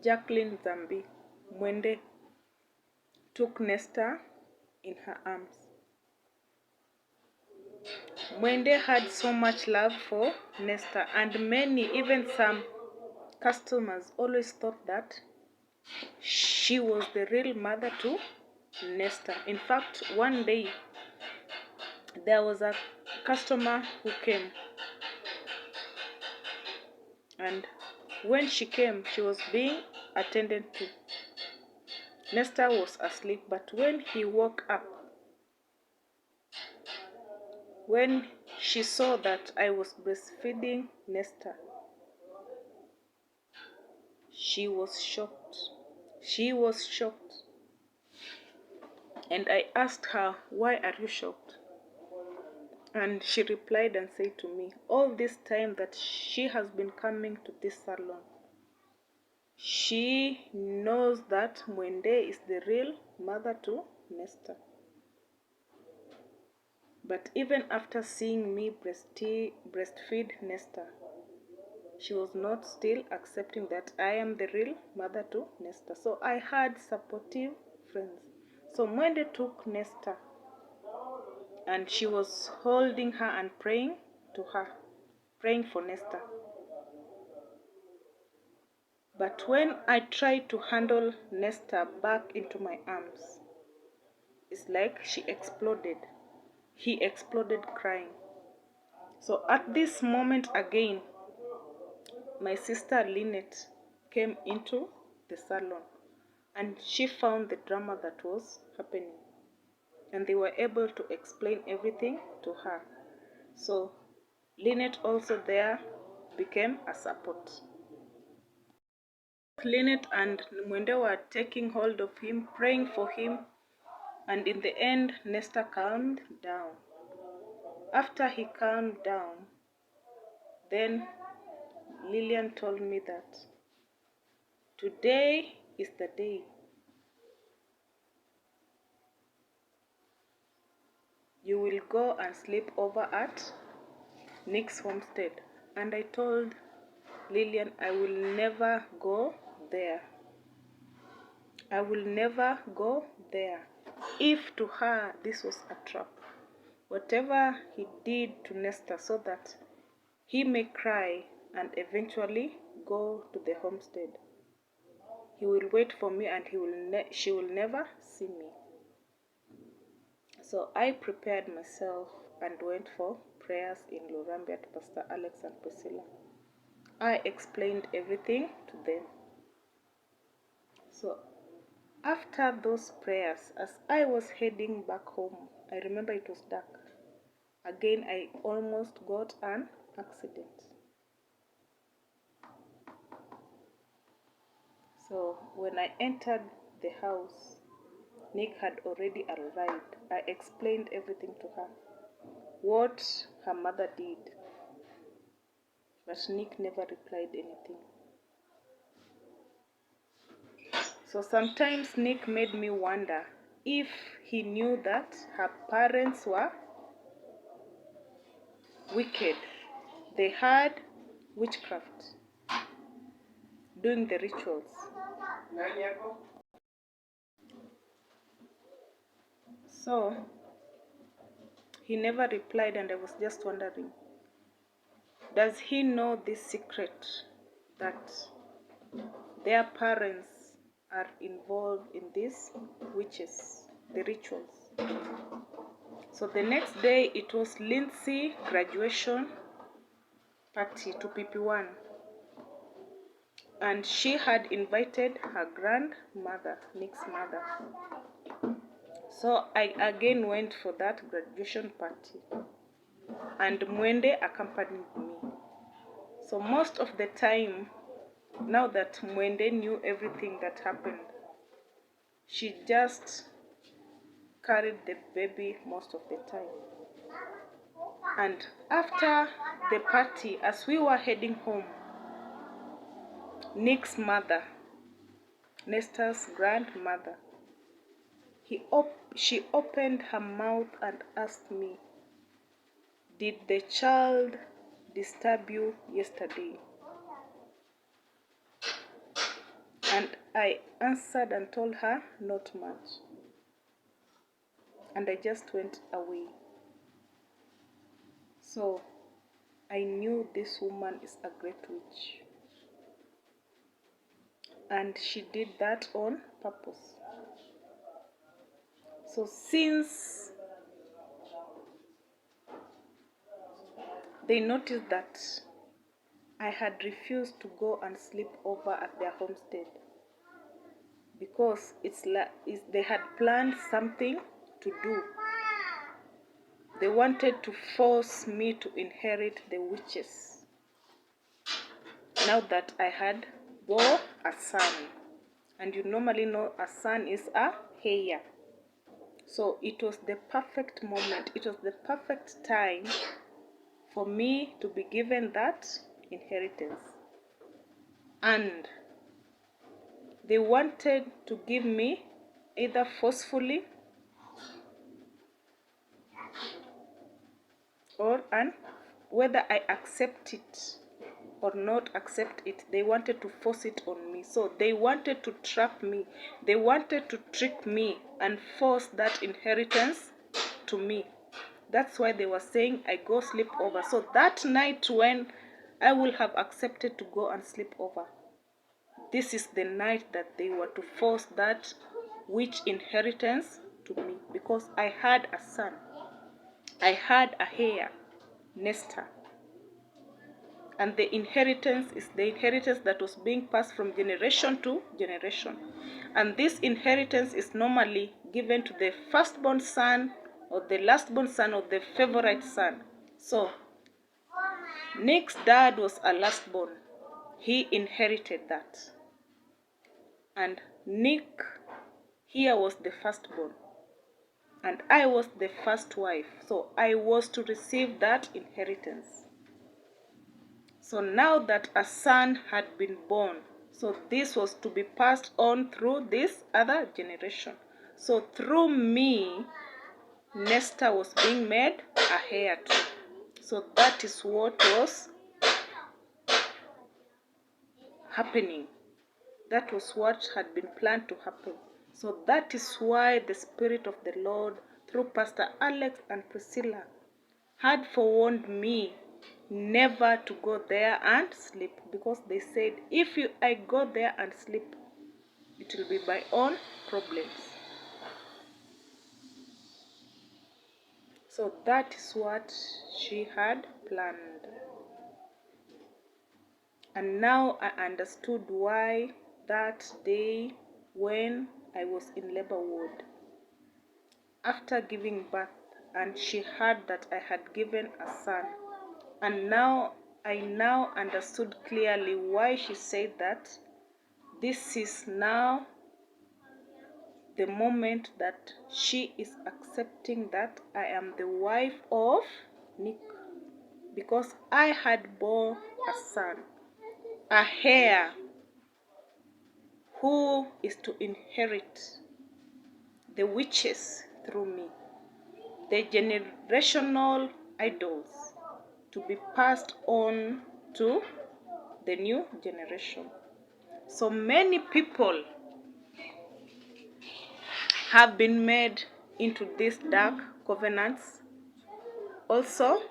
Jacqueline Zambi Mwende took Nesta in her arms. Mwende had so much love for Nesta, and many, even some customers, always thought that she was the real mother to Nesta. In fact, one day there was a customer who came, and when she came, she was being attended to. Nesta was asleep, but when he woke up, when she saw that I was breastfeeding Nesta, she was shocked. She was shocked. And I asked her, "Why are you shocked?" And she replied and said to me, all this time that she has been coming to this salon, she knows that Mwende is the real mother to Nesta. But even after seeing me breastfeed Nesta, she was not still accepting that I am the real mother to Nesta. So I had supportive friends. So Mwende took Nesta, and she was holding her and praying to her, praying for Nesta. But when I tried to handle Nesta back into my arms, it's like she exploded. He exploded crying. So at this moment again, my sister Lynette came into the salon and she found the drama that was happening, and they were able to explain everything to her. So Lynette also there became a support. Lynette and Mwende were taking hold of him, praying for him, and in the end Nesta calmed down. After he calmed down, then Lillian told me that today is the day. You will go and sleep over at Nick's homestead. And I told Lillian I will never go there. I will never go there. If to her this was a trap, whatever he did to Nesta so that he may cry and eventually go to the homestead, he will wait for me and she will never see me. So I prepared myself and went for prayers in Lurambe to Pastor Alex and Priscilla. I explained everything to them. So after those prayers, as I was heading back home, I remember it was dark. Again, I almost got an accident. So when I entered the house, Nick had already arrived. I explained everything to her, what her mother did, but Nick never replied anything. So sometimes Nick made me wonder if he knew that her parents were wicked. They had witchcraft, doing the rituals. So he never replied, and I was just wondering, does he know this secret that their parents are involved in these witches, the rituals? So the next day it was Lindsay graduation party to PP1, and she had invited her grandmother, Nick's mother. So I again went for that graduation party, and Mwende accompanied me. So most of the time, now that Mwende knew everything that happened, she just carried the baby most of the time. And after the party, as we were heading home, Nick's mother, Nesta's grandmother, she opened her mouth and asked me, "Did the child disturb you yesterday?" And I answered and told her, "Not much." And I just went away. So I knew this woman is a great witch. And she did that on purpose. So since they noticed that I had refused to go and sleep over at their homestead, because they had planned something to do. They wanted to force me to inherit the witches, now that I had bore a son. And you normally know a son is a heir. So it was the perfect moment, it was the perfect time for me to be given that inheritance. And they wanted to give me either forcefully or whether I accept it or not accept it, they wanted to force it on me. So they wanted to trap me, they wanted to trick me and force that inheritance to me. That's why they were saying I go sleep over. So that night when I will have accepted to go and sleep over, this is the night that they were to force that witch inheritance to me, because I had a son, I had a heir, Nesta. And the inheritance is the inheritance that was being passed from generation to generation. And this inheritance is normally given to the firstborn son or the lastborn son or the favorite son. So Nick's dad was a lastborn. He inherited that. And Nick here was the firstborn. And I was the first wife. So I was to receive that inheritance. So now that a son had been born, so this was to be passed on through this other generation. So through me, Nesta was being made a heir too. So that is what was happening. That was what had been planned to happen. So that is why the Spirit of the Lord, through Pastor Alex and Priscilla, had forewarned me never to go there and sleep, because they said if I go there and sleep, it will be my own problems. So that is what she had planned. And now I understood why that day when I was in labor ward, after giving birth, and she heard that I had given a son. And now I understood clearly why she said that this is now the moment that she is accepting that I am the wife of Nick, because I had born a son, a heir who is to inherit the witches through me, the generational idols to be passed on to the new generation. So many people have been made into these dark covenants, also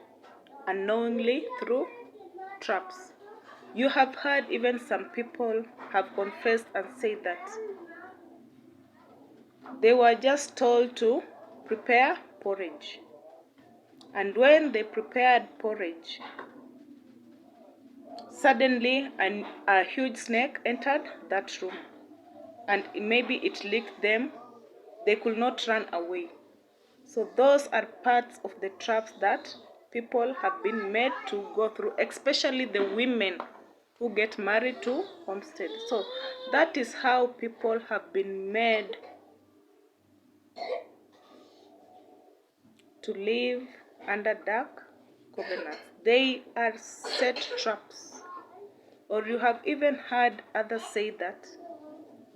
unknowingly through traps. You have heard even some people have confessed and said that they were just told to prepare porridge. And when they prepared porridge, suddenly a huge snake entered that room. And maybe it licked them. They could not run away. So those are parts of the traps that people have been made to go through, especially the women who get married to homestead. So that is how people have been made to live under dark covenants. They are set traps. Or you have even heard others say that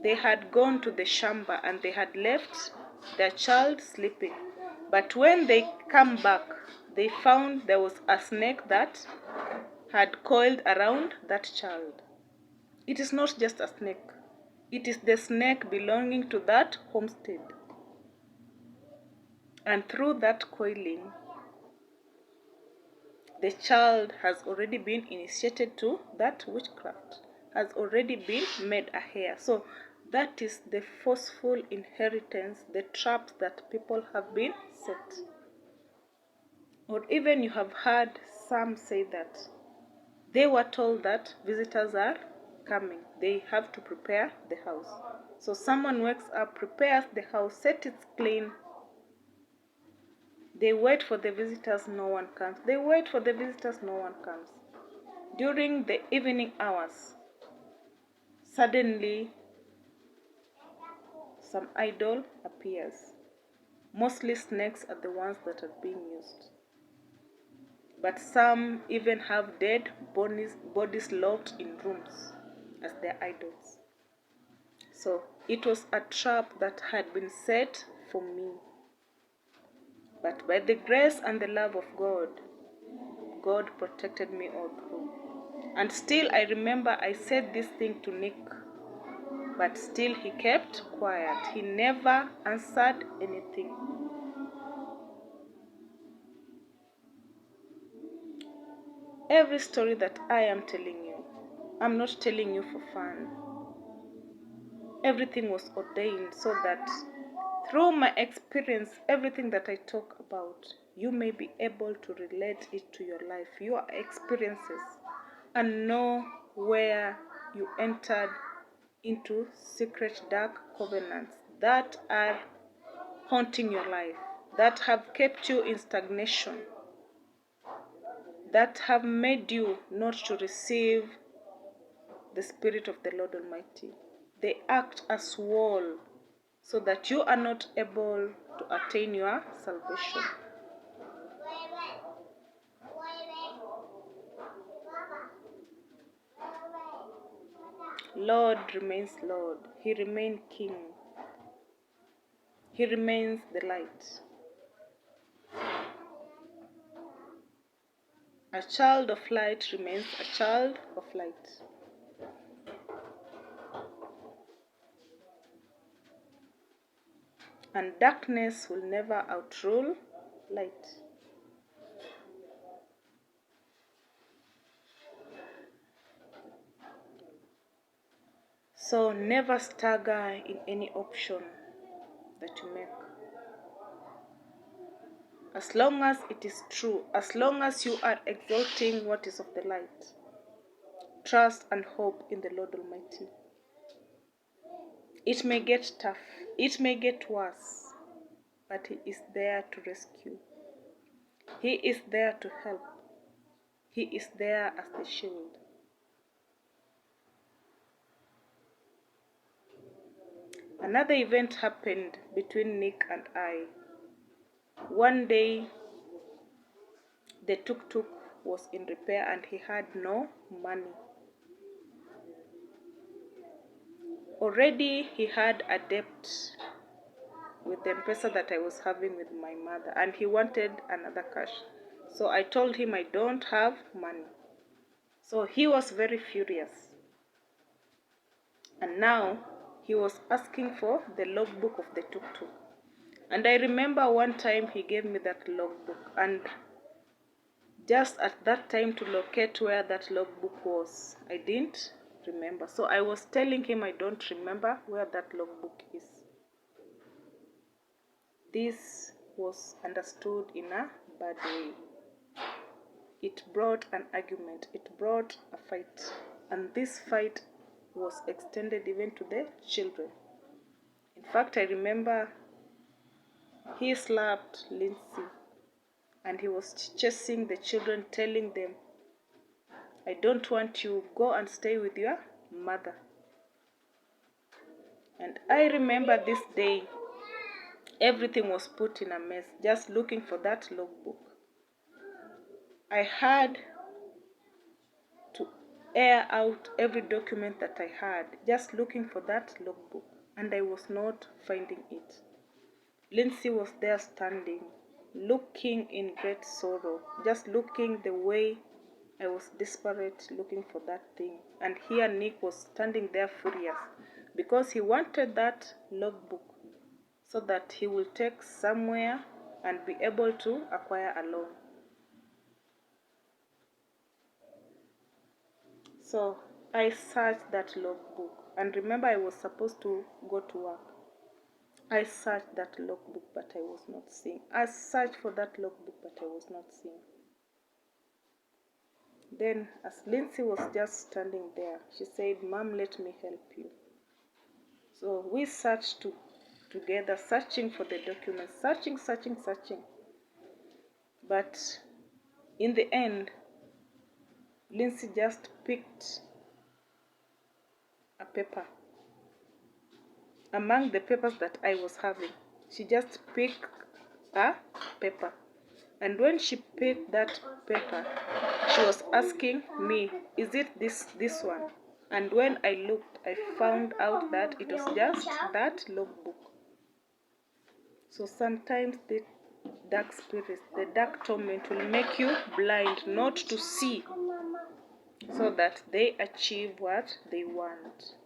they had gone to the shamba and they had left their child sleeping. But when they come back, they found there was a snake that had coiled around that child. It is not just a snake. It is the snake belonging to that homestead. And through that coiling, the child has already been initiated to that witchcraft, has already been made a heir. So that is the forceful inheritance, the traps that people have been set. Or even you have heard some say that they were told that visitors are coming. They have to prepare the house. So someone wakes up, prepares the house, sets it clean. They wait for the visitors, no one comes. They wait for the visitors, no one comes. During the evening hours, suddenly some idol appears. Mostly snakes are the ones that are being used. But some even have dead bodies locked in rooms as their idols. So it was a trap that had been set for me. But by the grace and the love of God, God protected me all through. And still I remember I said this thing to Nick, but still he kept quiet. He never answered anything. Every story that I am telling you, I'm not telling you for fun. Everything was ordained so that through my experience, everything that I talk about, you may be able to relate it to your life, your experiences. and know where you entered into secret dark covenants that are haunting your life, that have kept you in stagnation, that have made you not to receive the Spirit of the Lord Almighty. They act as wall so that you are not able to attain your salvation. Lord remains Lord. He remains King. He remains the light. A child of light remains a child of light. And darkness will never outrule light. So never stagger in any option that you make. As long as it is true, as long as you are exalting what is of the light, trust and hope in the Lord Almighty. It may get tough, it may get worse, but He is there to rescue. He is there to help. He is there as the shield. Another event happened between Nick and I. One day, the tuk-tuk was in repair and he had no money. Already he had a debt with the M-Pesa that I was having with my mother, and he wanted another cash. So I told him I don't have money. So he was very furious. And now he was asking for the logbook of the tuk-tuk. And I remember one time he gave me that logbook, and just at that time to locate where that logbook was, I didn't remember. So I was telling him I don't remember where that logbook is. This was understood in a bad way. It brought an argument, it brought a fight, and this fight was extended even to the children. In fact, I remember he slapped Lindsay and he was chasing the children, telling them, I don't want you, go and stay with your mother. And I remember this day, everything was put in a mess, just looking for that logbook. I had to air out every document that I had, just looking for that logbook, and I was not finding it. Lindsay was there standing, looking in great sorrow, just looking the way I was desperate looking for that thing. And here Nick was standing there furious because he wanted that logbook so that he will take somewhere and be able to acquire a loan. So I searched that logbook, and remember I was supposed to go to work. I searched that logbook, but I was not seeing. I searched for that logbook, but I was not seeing. Then, as Lindsay was just standing there, she said, Mom, let me help you. So we searched together, searching for the documents, searching. But in the end, Lindsay just picked a paper. Among the papers that I was having, she just picked a paper. And when she picked that paper, she was asking me, is it this one? And when I looked, I found out that it was just that logbook. So sometimes the dark spirits, the dark torment will make you blind, not to see, so that they achieve what they want.